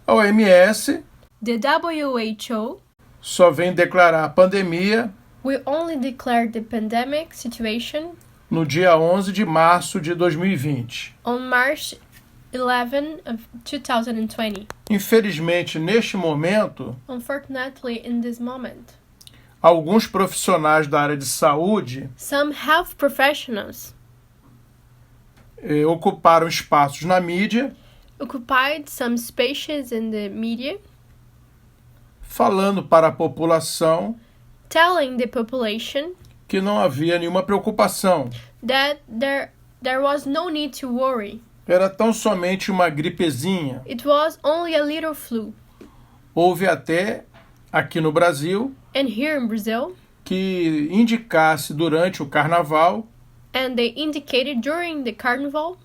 A OMS The WHO só vem declarar a pandemia will only declare the pandemic situation no dia 11 de março de 2020. on March 11 of 2020. Infelizmente, neste momento, Unfortunately, in this moment, alguns profissionais da área de saúde some health professionals ocuparam espaços na mídia occupied some spaces in the media, falando para a população telling the population que não havia nenhuma preocupação. that there was no need to worry. Era tão somente uma gripezinha. It was only a little flu. Houve até, aqui no Brasil, And here in Brazil, que indicasse durante o carnaval and they indicated during the carnival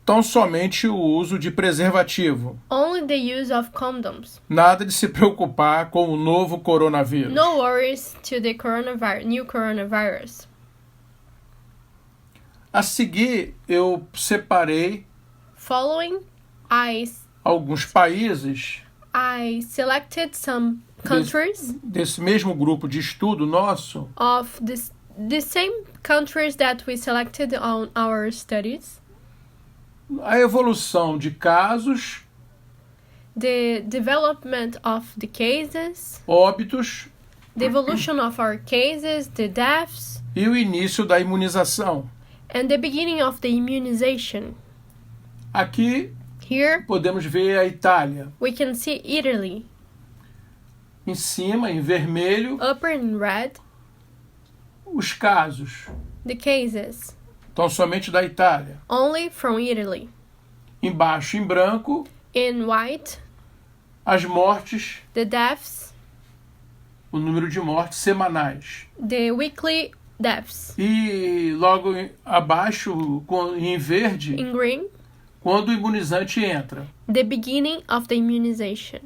tão somente o uso de preservativo. only the use of condoms. Nada de se preocupar com o novo coronavírus. No worries to the new coronavirus. A seguir, eu separei Following, alguns países I selected some countries desse mesmo grupo de estudo nosso of the same countries that we selected on our studies. a evolução de casos, The development of the cases, óbitos the evolution of our cases, the deaths, e o início da imunização. and the beginning of the immunization. Aqui Here podemos ver a Itália. we can see Italy, Em cima, em vermelho, upper in red, os casos. the cases, Então, somente da Itália. only from Italy. Embaixo, em branco, In white, as mortes, the deaths, o número de mortes semanais. the weekly deaths. E logo abaixo, em verde, In green, quando o imunizante entra. the beginning of the immunization.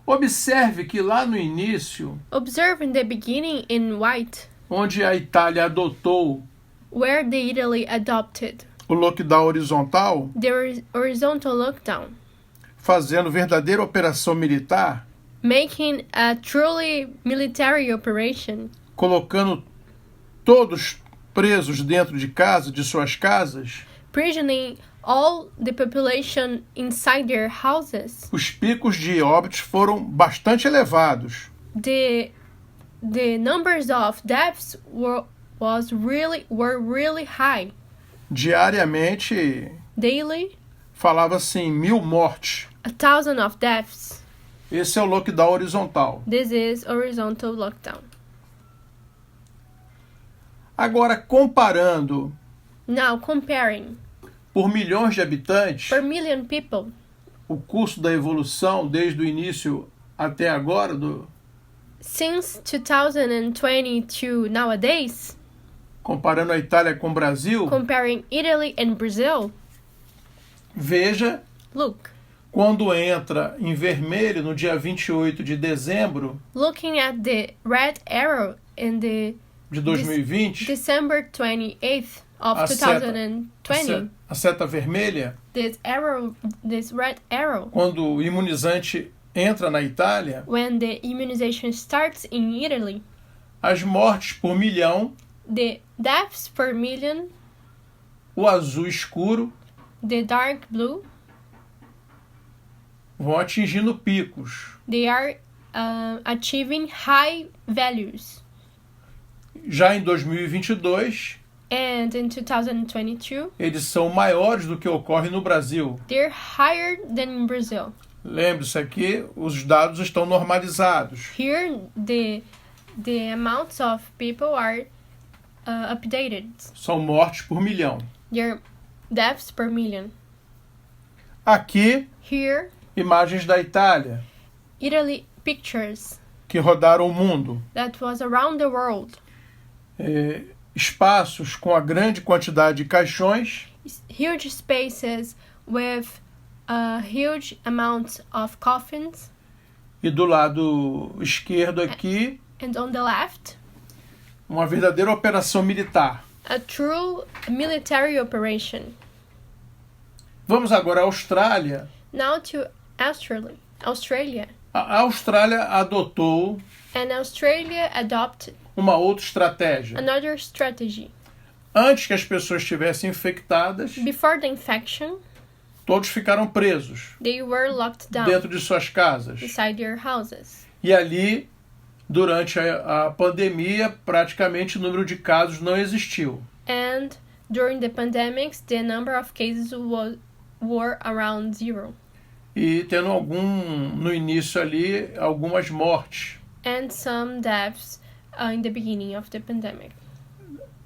Observe que lá no início, Observe in the beginning in white, onde a Itália adotou where the Italy adopted o lockdown horizontal, the horizontal lockdown, fazendo verdadeira operação militar, making a truly military operation, colocando todos presos dentro de casa, de suas casas, prisoning all the population inside their houses. os picos de óbitos foram bastante elevados. The numbers of deaths were really high. Diariamente, Daily, falava assim, 1.000 mortes. 1,000 of deaths. Esse é o lockdown horizontal. This is horizontal lockdown. Agora, comparando Now comparing por milhões de habitantes, per million people, o curso da evolução desde o início até agora, since 2020 to nowadays, comparando a Itália com o Brasil, comparing Italy and Brazil, veja, look, quando entra em vermelho no dia 28 de dezembro looking at the red arrow in the de 2020, December 28th of A seta. 2020, a seta vermelha, this red arrow, quando o imunizante entra na Itália, when the immunization starts in Italy, as mortes por milhão, the deaths per million, o azul escuro, the dark blue, vão atingindo picos. they are achieving high values. Já em 2022, And in 2022, eles são maiores do que ocorre no Brasil. they're higher than in Brazil. Lembre-se aqui, os dados estão normalizados. Here, the amounts of people are updated. São mortes por milhão. Their deaths per million. Aqui, Here, imagens da Itália, Italy pictures que rodaram o mundo. that was around the world. Espaços com a grande quantidade de caixões Huge spaces with a huge amount of coffins, e do lado esquerdo aqui, and on the left, uma verdadeira operação militar. a true military operation. Vamos agora à Austrália. Now to Australia. A Austrália adotou And Australia adopted uma outra estratégia. another strategy. Antes que as pessoas estivessem infectadas, Before the infection, todos ficaram presos they were locked down dentro de suas casas. inside their houses. E ali, durante a pandemia, praticamente o número de casos não existiu. And during the pandemics, the number of cases were around 0. E tendo no início ali, algumas mortes. And some deaths in the beginning of the pandemic.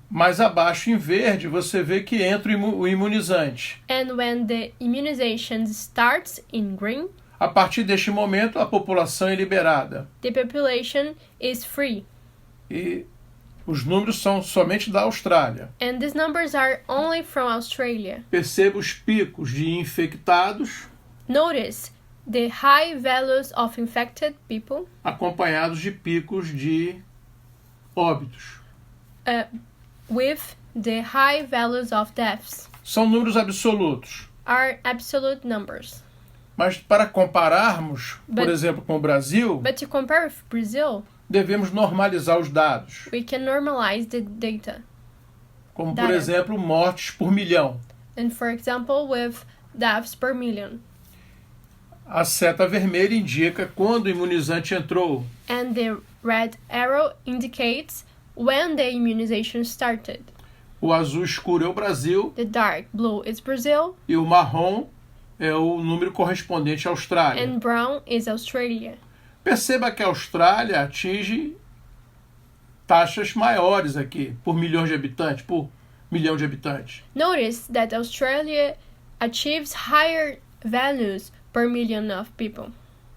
Mais abaixo, em verde, você vê que entra o imunizante. And when the immunization starts in green, A partir deste momento, a população é liberada. the population is free. E os números são somente da Austrália. And these numbers are only from Australia. Perceba os picos de infectados Notice the high values of infected people acompanhados de picos de óbitos. with the high values of deaths. São números absolutos. Are absolute numbers. Mas para compararmos, por But- exemplo, com o Brasil, But to compare with Brazil, devemos normalizar os dados. we can normalize the data. Como, por Data. exemplo, mortes por milhão. And for example, with deaths per million. A seta vermelha indica quando o imunizante entrou. And the red arrow indicates when the immunization started. O azul escuro é o Brasil The dark blue is Brazil, e o marrom é o número correspondente à Austrália. and brown is Australia. Perceba que a Austrália atinge taxas maiores aqui, por milhões de habitantes, por milhão de habitantes. Notice that Australia achieves higher values per million of people.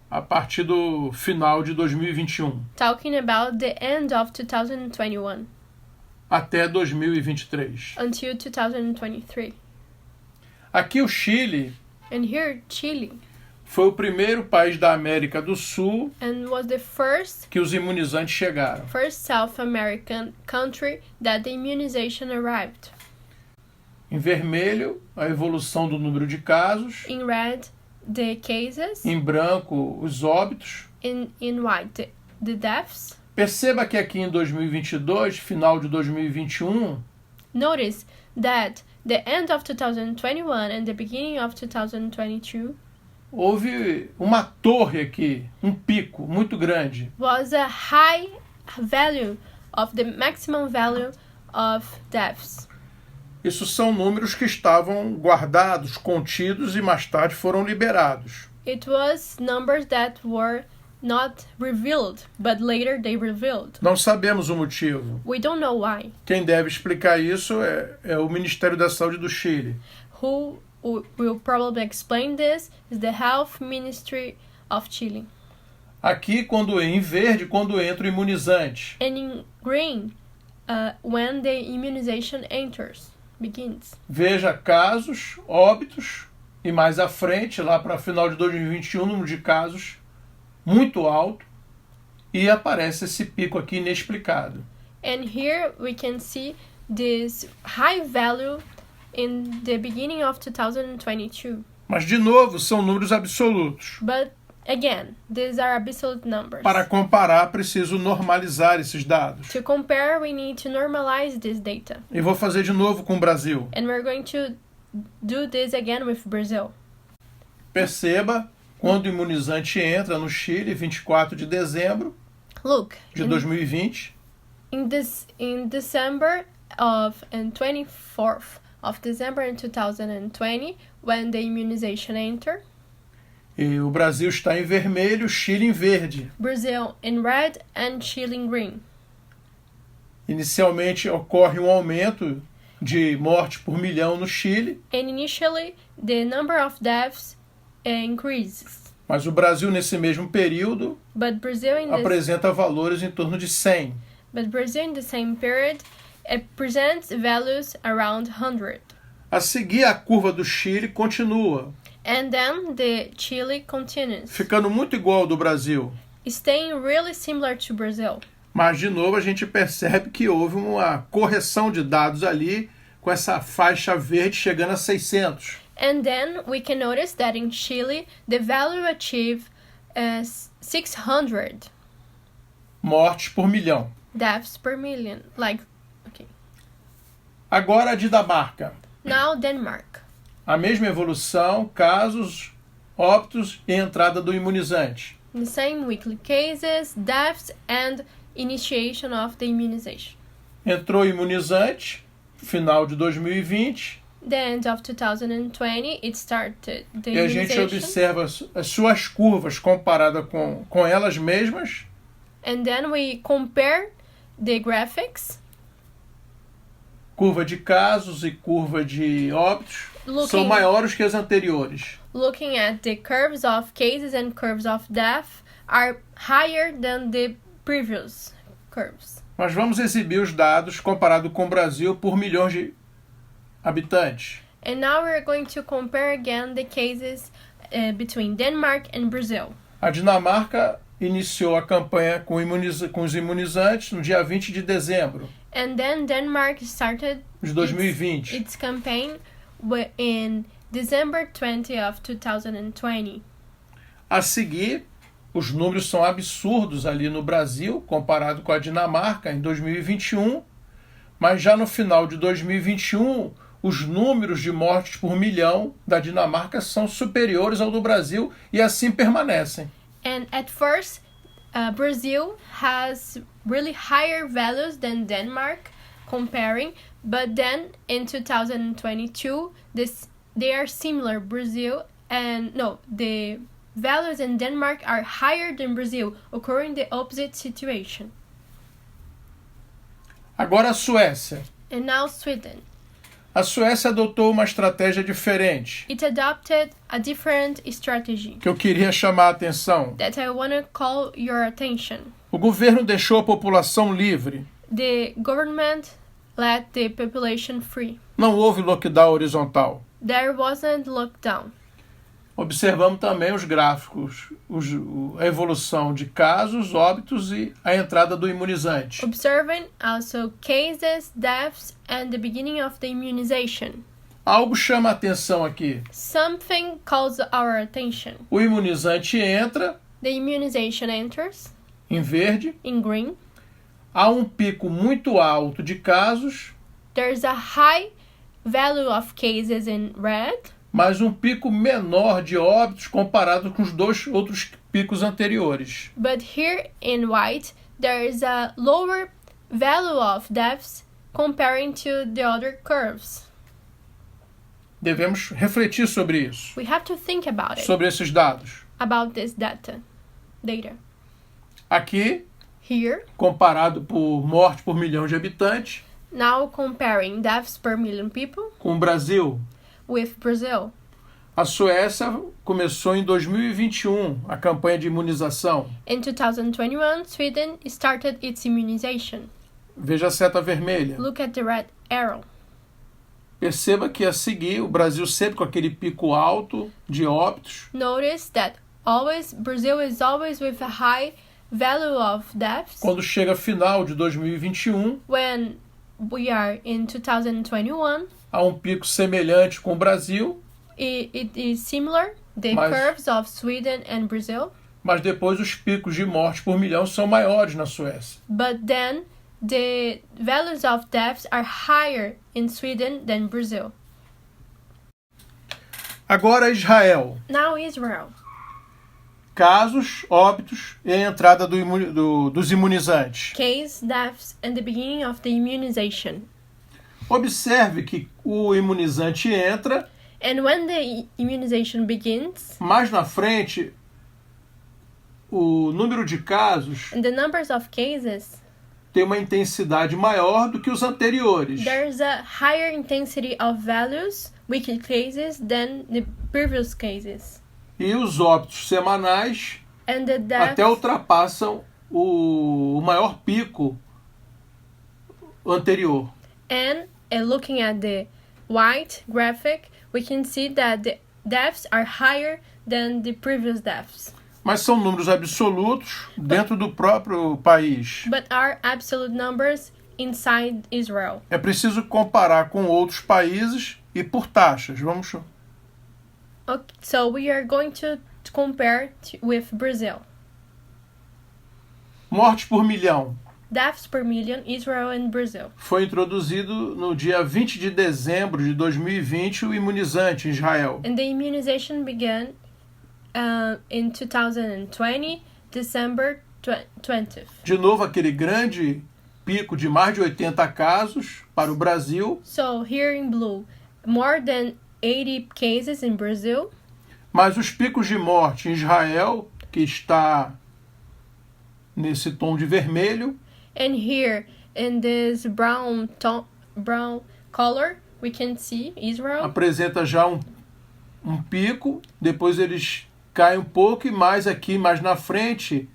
A partir do final de 2021 Talking about the end of 2021 até 2023. until 2023. Aqui o Chile And here, Chile, foi o primeiro país da América do Sul and was the first que os imunizantes chegaram. South American country that the immunization arrived. Em vermelho, a evolução do número de casos. In red, the cases. Em branco, os óbitos. In white, the deaths. Perceba que aqui em 2022, final de 2021, Notice that the end of 2021 and the beginning of 2022 houve uma torre aqui, um pico muito grande. was a high value of the maximum value of deaths. Isso são números que estavam guardados, contidos e mais tarde foram liberados. It was numbers that were not revealed, but later they revealed. Não sabemos o motivo. We don't know why. Quem deve explicar isso é o Ministério da Saúde do Chile. Who will probably explain this is the Health Ministry of Chile. Aqui, em verde, quando entra o imunizante. And in green, when the immunization begins. Veja casos, óbitos, e mais à frente, lá para final de 2021, o número de casos muito alto, e aparece esse pico aqui inexplicado. And here we can see this high value in the beginning of 2022. Mas, de novo, são números absolutos. But again, these are absolute numbers. Para comparar, preciso normalizar esses dados. To compare, we need to normalize this data. E vou fazer de novo com o Brasil. And we're going to do this again with Brazil. Perceba, quando o imunizante entra no Chile, 24 de dezembro Look, de 2020, in December and 24th of December in 2020, when the immunization entered, e o Brasil está em vermelho, o Chile em verde. Brazil in red and Chile in green. Inicialmente ocorre um aumento de mortes por milhão no Chile, And initially, the number of deaths increases. mas o Brasil, nesse mesmo período, But Brazil in apresenta valores em torno de 100. the same period, it presents values around 100. A seguir, a curva do Chile continua. And then the Chile continues, ficando muito igual ao do Brasil. staying really similar to Brazil. Mas, de novo, a gente percebe que houve uma correção de dados ali, com essa faixa verde chegando a 600. And then we can notice that in Chile, the value achieved 600 Mortes por milhão. deaths per million. Okay. Agora a Dinamarca. Now Denmark. A mesma evolução, casos, óbitos e entrada do imunizante. The same weekly cases, deaths, and initiation of the immunization. Entrou o imunizante, final de 2020, The end of 2020, it started the e a gente immunization. observa as suas curvas comparadas com elas mesmas. And then we compare the graphics, Curva de casos e curva de óbitos Looking- são maiores que as anteriores. looking at the curves of cases and curves of death are higher than the previous curves. Mas vamos exibir os dados comparado com o Brasil por milhões de habitantes. And now we're going to compare again the cases between Denmark and Brazil. A Dinamarca iniciou a campanha com os imunizantes no dia 20 de dezembro And then Denmark started de 2020. its campaign in December 20 of 2020. A seguir, os números são absurdos ali no Brasil, comparado com a Dinamarca em 2021, mas já no final de 2021, os números de mortes por milhão da Dinamarca são superiores ao do Brasil e assim permanecem. And at first, Brazil has really higher values than Denmark comparing, but then in 2022, they are similar. The values in Denmark are higher than Brazil, occurring the opposite situation. Agora a Suécia. And now Sweden. A Suécia adotou uma estratégia diferente, It adopted a different strategy que eu queria chamar a atenção. that I want to call your attention. O governo deixou a população livre. The government let the population free. Não houve lockdown horizontal. There wasn't lockdown. Observamos também os gráficos, a evolução de casos, óbitos e a entrada do imunizante. Observing also cases, deaths, and the beginning of the immunization. Algo chama a atenção aqui. Something calls our attention. O imunizante entra The immunization enters em verde, in green. há um pico muito alto de casos, There's a high value of cases in red, mas um pico menor de óbitos comparado com os dois outros picos anteriores. but here in white there is a lower value of deaths comparing to the other curves. Devemos refletir sobre isso, We have to think about it, sobre esses dados. about this data. Aqui, Here, comparado por morte por milhão de habitantes, now comparing deaths per million people com o Brasil. with Brazil. A Suécia começou em 2021 a campanha de imunização. In 2021, Sweden started its immunization. Veja a seta vermelha. Look at the red arrow. Perceba que a seguir, o Brasil sempre com aquele pico alto de óbitos, Notice that Brazil is always with a high value of deaths. quando chega final de 2021, When we are in 2021, há um pico semelhante com o Brasil, it is similar, the Mas- curves of Sweden and Brazil, mas depois os picos de mortes por milhão são maiores na Suécia. but then the values of deaths are higher in Sweden than Brazil. Agora Israel. Now Israel. Casos, óbitos e a entrada dos imunizantes. Case, deaths, and the beginning of the immunization. Observe que o imunizante entra, And when the immunization begins, mais na frente, o número de casos and the numbers of cases, tem uma intensidade maior do que os anteriores. there's a higher intensity of values, weekly cases, than the previous cases. E os óbitos semanais And the deaths, até ultrapassam o maior pico anterior. and looking at the white graphic, we can see that the deaths are higher than the previous deaths, Mas são números absolutos dentro do próprio país. but are absolute numbers inside Israel. É preciso comparar com outros países e por taxas. Vamos. Okay, so we are going to compare with Brazil. Mortes por milhão. Deaths per million, Israel and Brazil. Foi introduzido no dia 20 de dezembro de 2020 o imunizante em Israel. And the immunization began in 2020, December 20th. De novo, aquele grande pico de mais de 80 casos para o Brasil, So here in blue, more than 80 cases in Brazil, mas os picos de morte em Israel, que está nesse tom de vermelho, and here in this brown color, we can see Israel. apresenta já um pico, depois eles caem um pouco e mais aqui, mais na frente,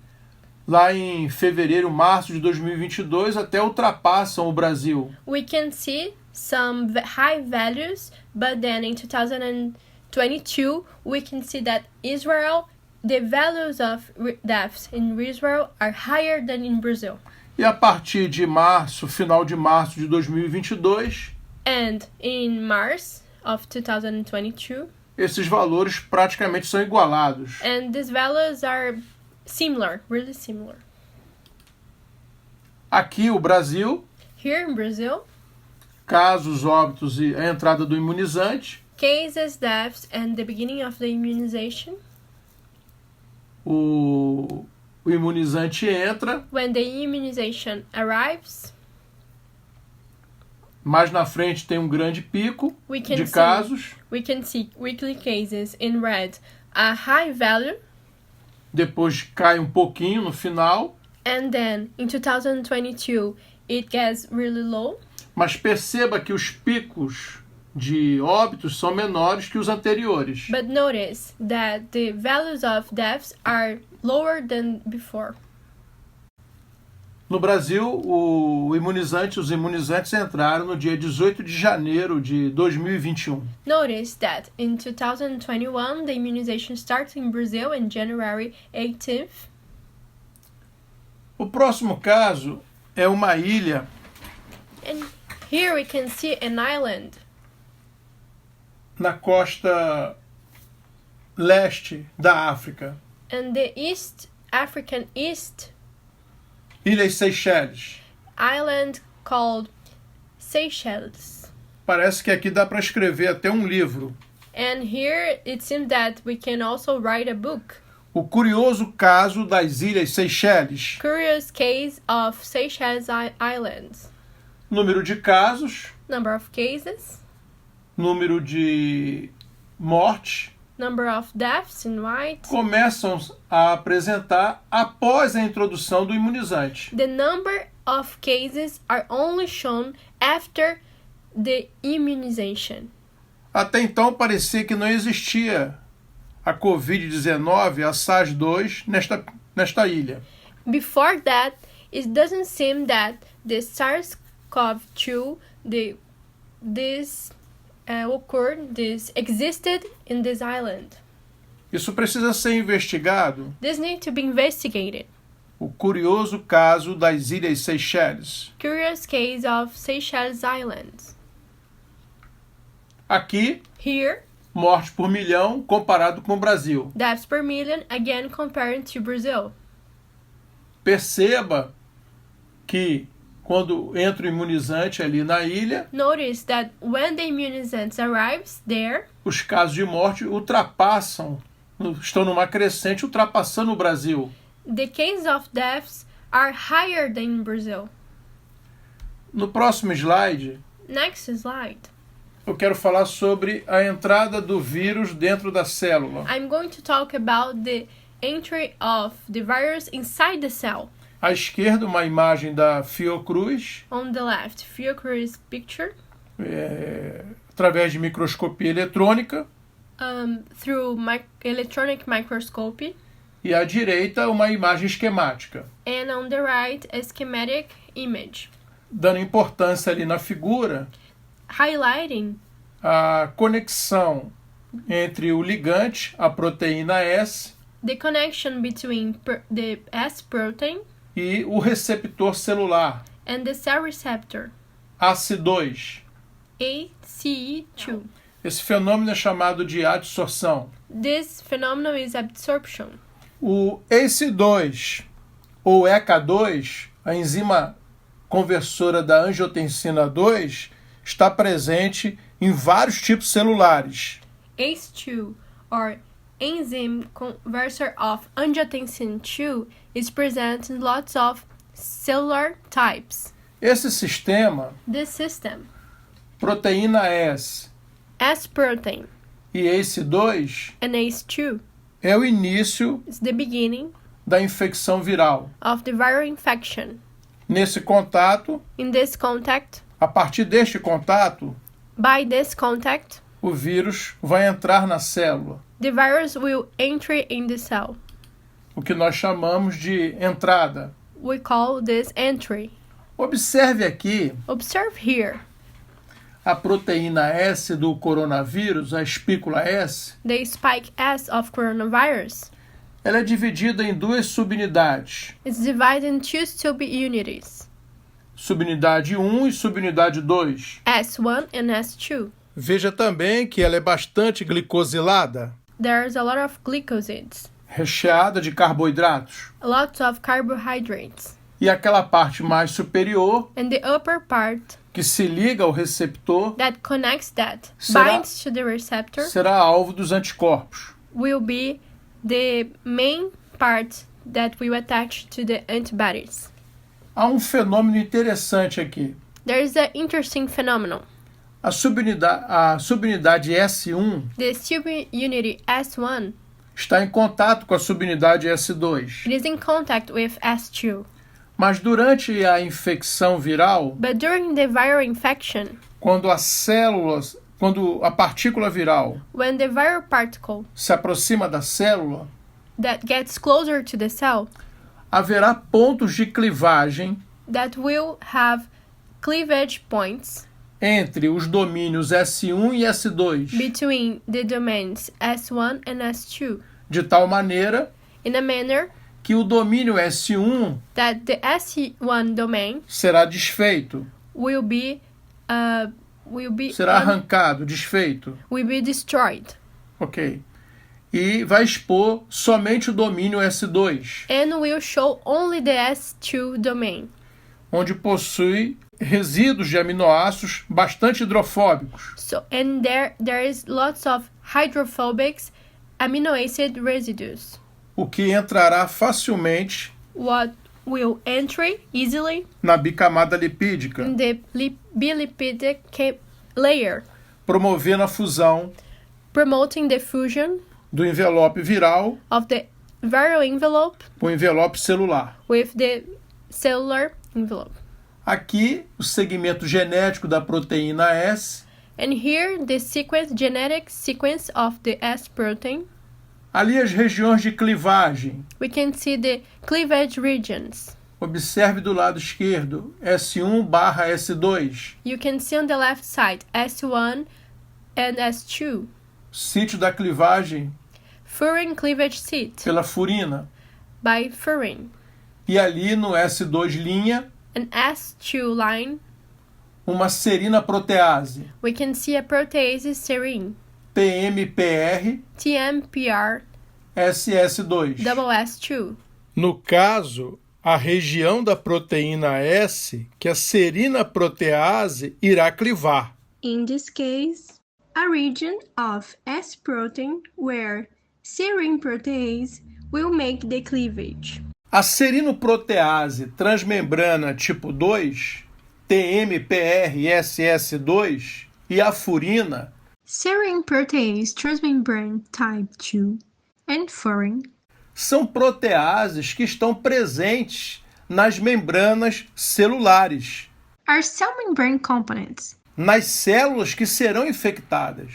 lá em fevereiro, março de 2022, até ultrapassam o Brasil. We can see some high values, but then in 2022, we can see that Israel, the values of deaths in Israel are higher than in Brazil. E a partir de março, final de março de 2022, And in March of 2022, esses valores praticamente são igualados. and these values are similar, really similar. Aqui o Brasil, Here in Brazil, casos, óbitos e a entrada do imunizante, cases, deaths, and the beginning of the immunization. o imunizante entra, When the immunization arrives, mais na frente tem um grande pico we can de see casos, weekly cases in red, a high value, depois cai um pouquinho no final, and then in 2022 it gets really low. mas perceba que os picos de óbitos são menores que os anteriores. But notice that the values of deaths are lower than before. No Brasil, os imunizantes entraram no dia 18 de janeiro de 2021. Notice that in 2021 the immunization starts in Brazil in January 18th. O próximo caso é uma ilha And here we can see an island na costa leste da África, and the East African Ilhas Seychelles. island called Seychelles. Parece que aqui dá para escrever até um livro. And here it seems that we can also write a book. O curioso caso das Ilhas Seychelles. Curious case of Seychelles Islands. Número de casos, Number of cases, número de mortes, number of deaths in white. começam a apresentar após a introdução do imunizante. The number of cases are only shown after the immunization. Até então parecia que não existia a Covid-19, a SARS-2, nesta ilha. Before that, it doesn't seem that the SARS-CoV-2 this existed in this island. Isso precisa ser investigado. This needs to be investigated. O curioso caso das Ilhas Seychelles. Curious case of Seychelles Islands. Aqui, Here, mortes por milhão comparado com o Brasil. deaths per million, again compared to Brazil. Perceba que quando entra o imunizante ali na ilha, Notice that when the immunizant arrives there, os casos de morte estão numa crescente, ultrapassando o Brasil. the cases of deaths are higher than in Brazil. No próximo slide, Next slide. eu quero falar sobre a entrada do vírus dentro da célula. I'm going to talk about the entry of the virus inside the cell. À esquerda, uma imagem da Fiocruz, On the left, Fiocruz picture, através de microscopia eletrônica, through electronic microscopy, e à direita, uma imagem esquemática, and on the right, a schematic image, dando importância ali na figura highlighting a conexão entre o ligante, a proteína S, the connection between the S protein e o receptor celular, and the cell receptor, ACE2. ACE2. Esse fenômeno é chamado de adsorção. This phenomenon is absorption. O ACE2 ou ECA2, a enzima conversora da angiotensina 2, está presente em vários tipos celulares. ACE2, or enzyme converter of angiotensin 2, is present in lots of cellular types. Esse sistema, This system, proteína S S protein e ACE2, and ACE2, é o início is the beginning da infecção viral. of the viral infection. Nesse contato, In this contact, a partir deste contato, by this contact, o vírus vai entrar na célula, the virus will enter in the cell. o que nós chamamos de entrada. We call this entry. Observe aqui Observe here, a proteína S do coronavírus, a espícula S. the spike S of coronavirus Ela é dividida em duas subunidades, is divided in two subunities, subunidade 1 e subunidade 2. S1 and S2. Veja também que ela é bastante glicosilada, There's a lot of glycosides, recheada de carboidratos. lots of carbohydrates, E aquela parte mais superior, and the upper part que se liga ao receptor, that connects that Será- binds to the receptor será alvo dos anticorpos. will be the main part that will attach to the antibodies. Há um fenômeno interessante aqui. There is an interesting phenomenon. A subunidade S1 The subunity S1 está em contato com a subunidade S2. it is in contact with S2, Mas durante a infecção viral, but during the viral infection, quando a partícula viral when the viral particle se aproxima da célula, that gets closer to the cell, haverá pontos de clivagem that will have cleavage points entre os domínios S1 e S2, between the domains S1 and S2, de tal maneira in a manner que o domínio S1 that the S1 domain será desfeito, will be será arrancado, desfeito, will be destroyed, ok? E vai expor somente o domínio S2, and will show only the S2 domain, onde possui resíduos de aminoácidos bastante hidrofóbicos, so and there is lots of hydrophobic amino acid residues, o que entrará facilmente what will enter easily na bicamada lipídica, in the bilipidic layer, promovendo a fusão promoting the fusion do envelope viral of the viral envelope com o envelope celular. with the cellular envelope. Aqui, o segmento genético da proteína S. And here the genetic sequence of the S protein. Ali as regiões de clivagem. We can see the cleavage regions. Observe do lado esquerdo, S1/S2, You can see on the left side S1 and S2. sítio da clivagem Furin cleavage site pela furina. by furin. E ali no S2', An S2 line, uma serina protease, we can see a protease serine, TMPR TMPR SS2. double S2. No caso, a região da proteína S que a serina protease irá clivar. In this case, a region of S protein where serine protease will make the cleavage. A serinoprotease transmembrana tipo 2, TMPRSS2, e a furina Serine protease transmembrane type 2 and furin são proteases que estão presentes nas membranas celulares, are cell membrane components nas células que serão infectadas.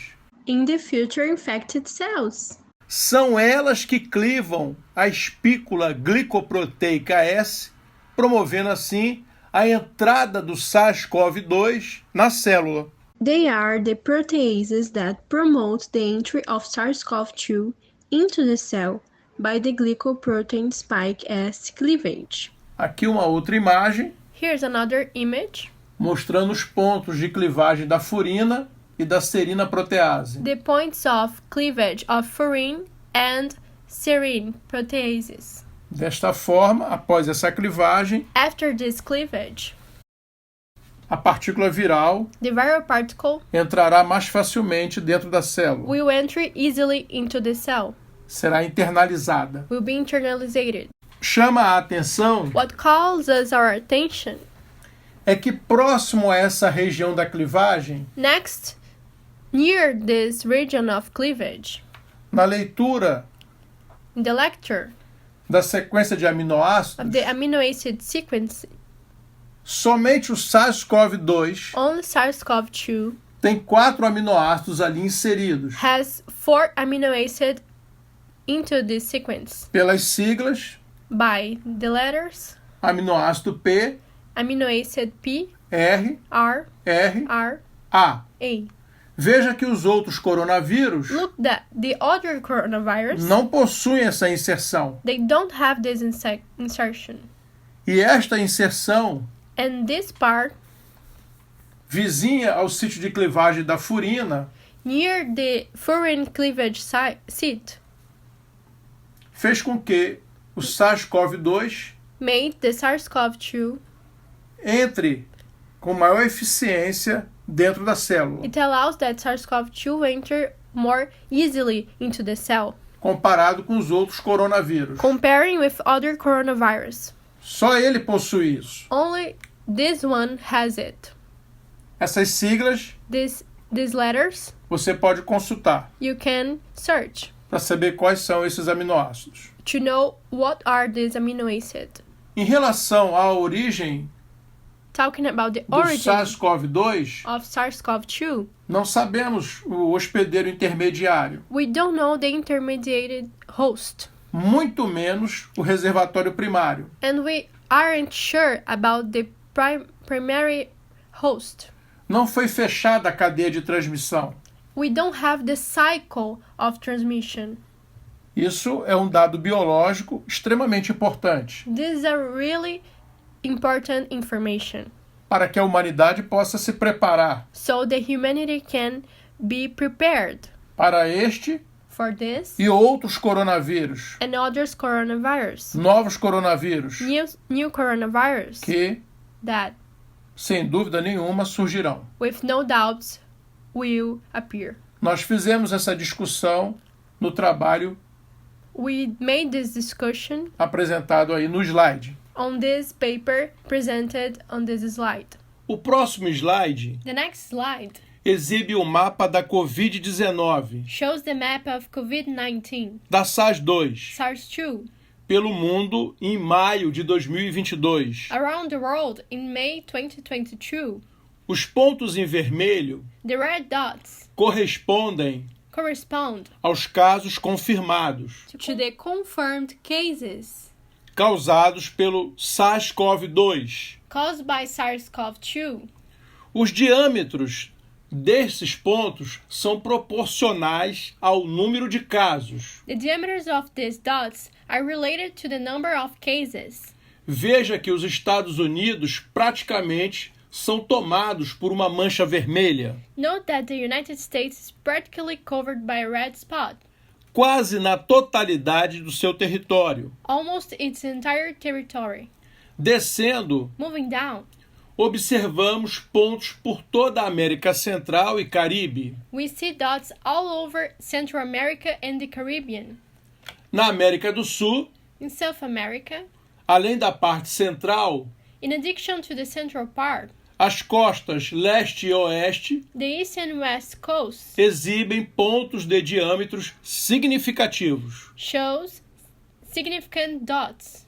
in the future infected cells. São elas que clivam a espícula glicoproteica S, promovendo assim a entrada do SARS-CoV-2 na célula. They are the proteases that promote the entry of SARS-CoV-2 into the cell by the glycoprotein spike S cleavage. Aqui uma outra imagem Here's another image. mostrando os pontos de clivagem da furina e da serina protease. The points of cleavage of furin and serine proteases. Desta forma, após essa clivagem, After this cleavage, a partícula viral the viral particle entrará mais facilmente dentro da célula, will enter easily into the cell, será internalizada. will be internalized. Chama a atenção What calls us our attention é que próximo a essa região da clivagem, next, near this region of cleavage, na leitura in the lecture da sequência de of aminoácidos, the amino acid sequence, somente o SARS-CoV-2 only SARS-CoV-2 tem 4 aminoácidos ali inseridos, has 4 amino acids into this sequence pelas siglas by the letters aminoácido P, amino acid P, R, R, R, R, A. A. Veja que os outros coronavírus Look that the other coronavirus, não possuem essa inserção. they don't have this insertion. E esta inserção, And this part, vizinha ao sítio de clivagem da furina, near the furin cleavage site, fez com que o SARS-CoV-2 made the SARS-CoV-2. entre com maior eficiência dentro da célula, It allows that SARS-CoV-2 enter more easily into the cell, comparado com os outros coronavírus. comparing with other coronavirus. Só ele possui isso. Only this one has it. Essas siglas These letters você pode consultar you can search para saber quais são esses aminoácidos. to know what are these amino acids. Em relação à origem Talking about the do origin SARS-CoV-2, of SARS-CoV-2, não sabemos o hospedeiro intermediário, we don't know the intermediated host, muito menos o reservatório primário. and we aren't sure about the primary host. Não foi fechada a cadeia de transmissão. We don't have the cycle of transmission. Isso é um dado biológico extremamente importante This is a really important information, para que a humanidade possa se preparar so the humanity can be prepared para este for this e outros coronavírus, and others coronavirus, novos coronavírus, new coronavirus que, that, sem dúvida nenhuma, surgirão. with no doubts, will appear. Nós fizemos essa discussão no trabalho We made this discussion apresentado aí no slide. on this paper presented on this slide. O próximo slide The next slide exibe o mapa da Covid-19, shows the map of COVID-19, da SARS-2, SARS-2, pelo mundo em maio de 2022. around the world in May 2022. Os pontos em vermelho The red dots correspondem correspond aos casos confirmados, to the confirmed cases causados pelo SARS-CoV-2. caused by SARS-CoV-2. Os diâmetros desses pontos são proporcionais ao número de casos. The diameters of these dots are related to the number of cases. Veja que os Estados Unidos praticamente são tomados por uma mancha vermelha, Note that the United States is practically covered by a red spot, quase na totalidade do seu território. almost its entire territory. Descendo, Moving down, observamos pontos por toda a América Central e Caribe. we see dots all over Central America and the Caribbean. Na América do Sul, In South America, além da parte central, in addition to the central part, as costas leste e oeste the east and west coasts exibem pontos de diâmetros significativos. shows significant dots.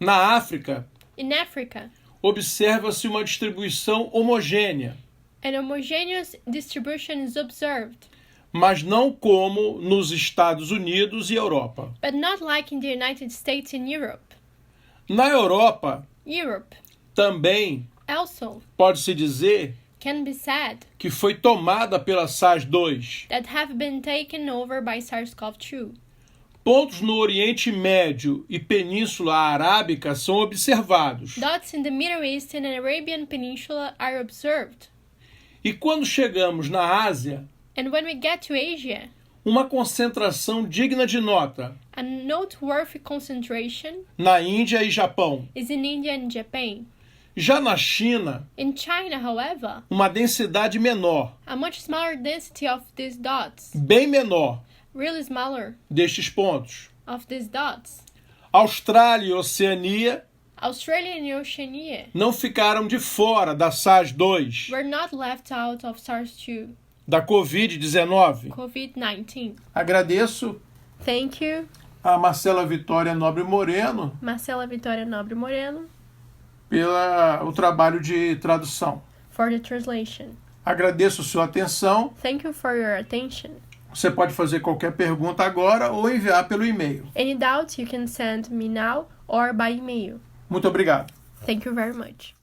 Na África, In Africa, observa-se uma distribuição homogênea, an homogeneous distribution is observed, mas não como nos Estados Unidos e Europa. but not like in the United States and Europe. Na Europa, Europe, também also, pode-se dizer can be said que foi tomada pela SARS-2. that have been taken over by SARS-CoV-2. Pontos no Oriente Médio e Península Arábica são observados. Dots in the Middle East and Arabian Peninsula are observed. E quando chegamos na Ásia, And when we get to Asia, uma concentração digna de nota a noteworthy concentration na Índia e Japão. is in India and Japan. Já na China, In China, however, uma densidade menor, a much smaller density of these dots, bem menor, really smaller destes pontos. of these dots. Austrália e Oceania Australia and Oceania não ficaram de fora da SARS-2, were not left out of SARS-2, da Covid-19. COVID-19. Agradeço Thank you, a Marcela Vitória Nobre Moreno Marcela Vitória Nobre Moreno, pelo trabalho de tradução. for the translation. Agradeço sua atenção. Thank you for your attention. Você pode fazer qualquer pergunta agora ou enviar pelo e-mail. Any doubts you can send me now or by email. Muito obrigado. Thank you very much.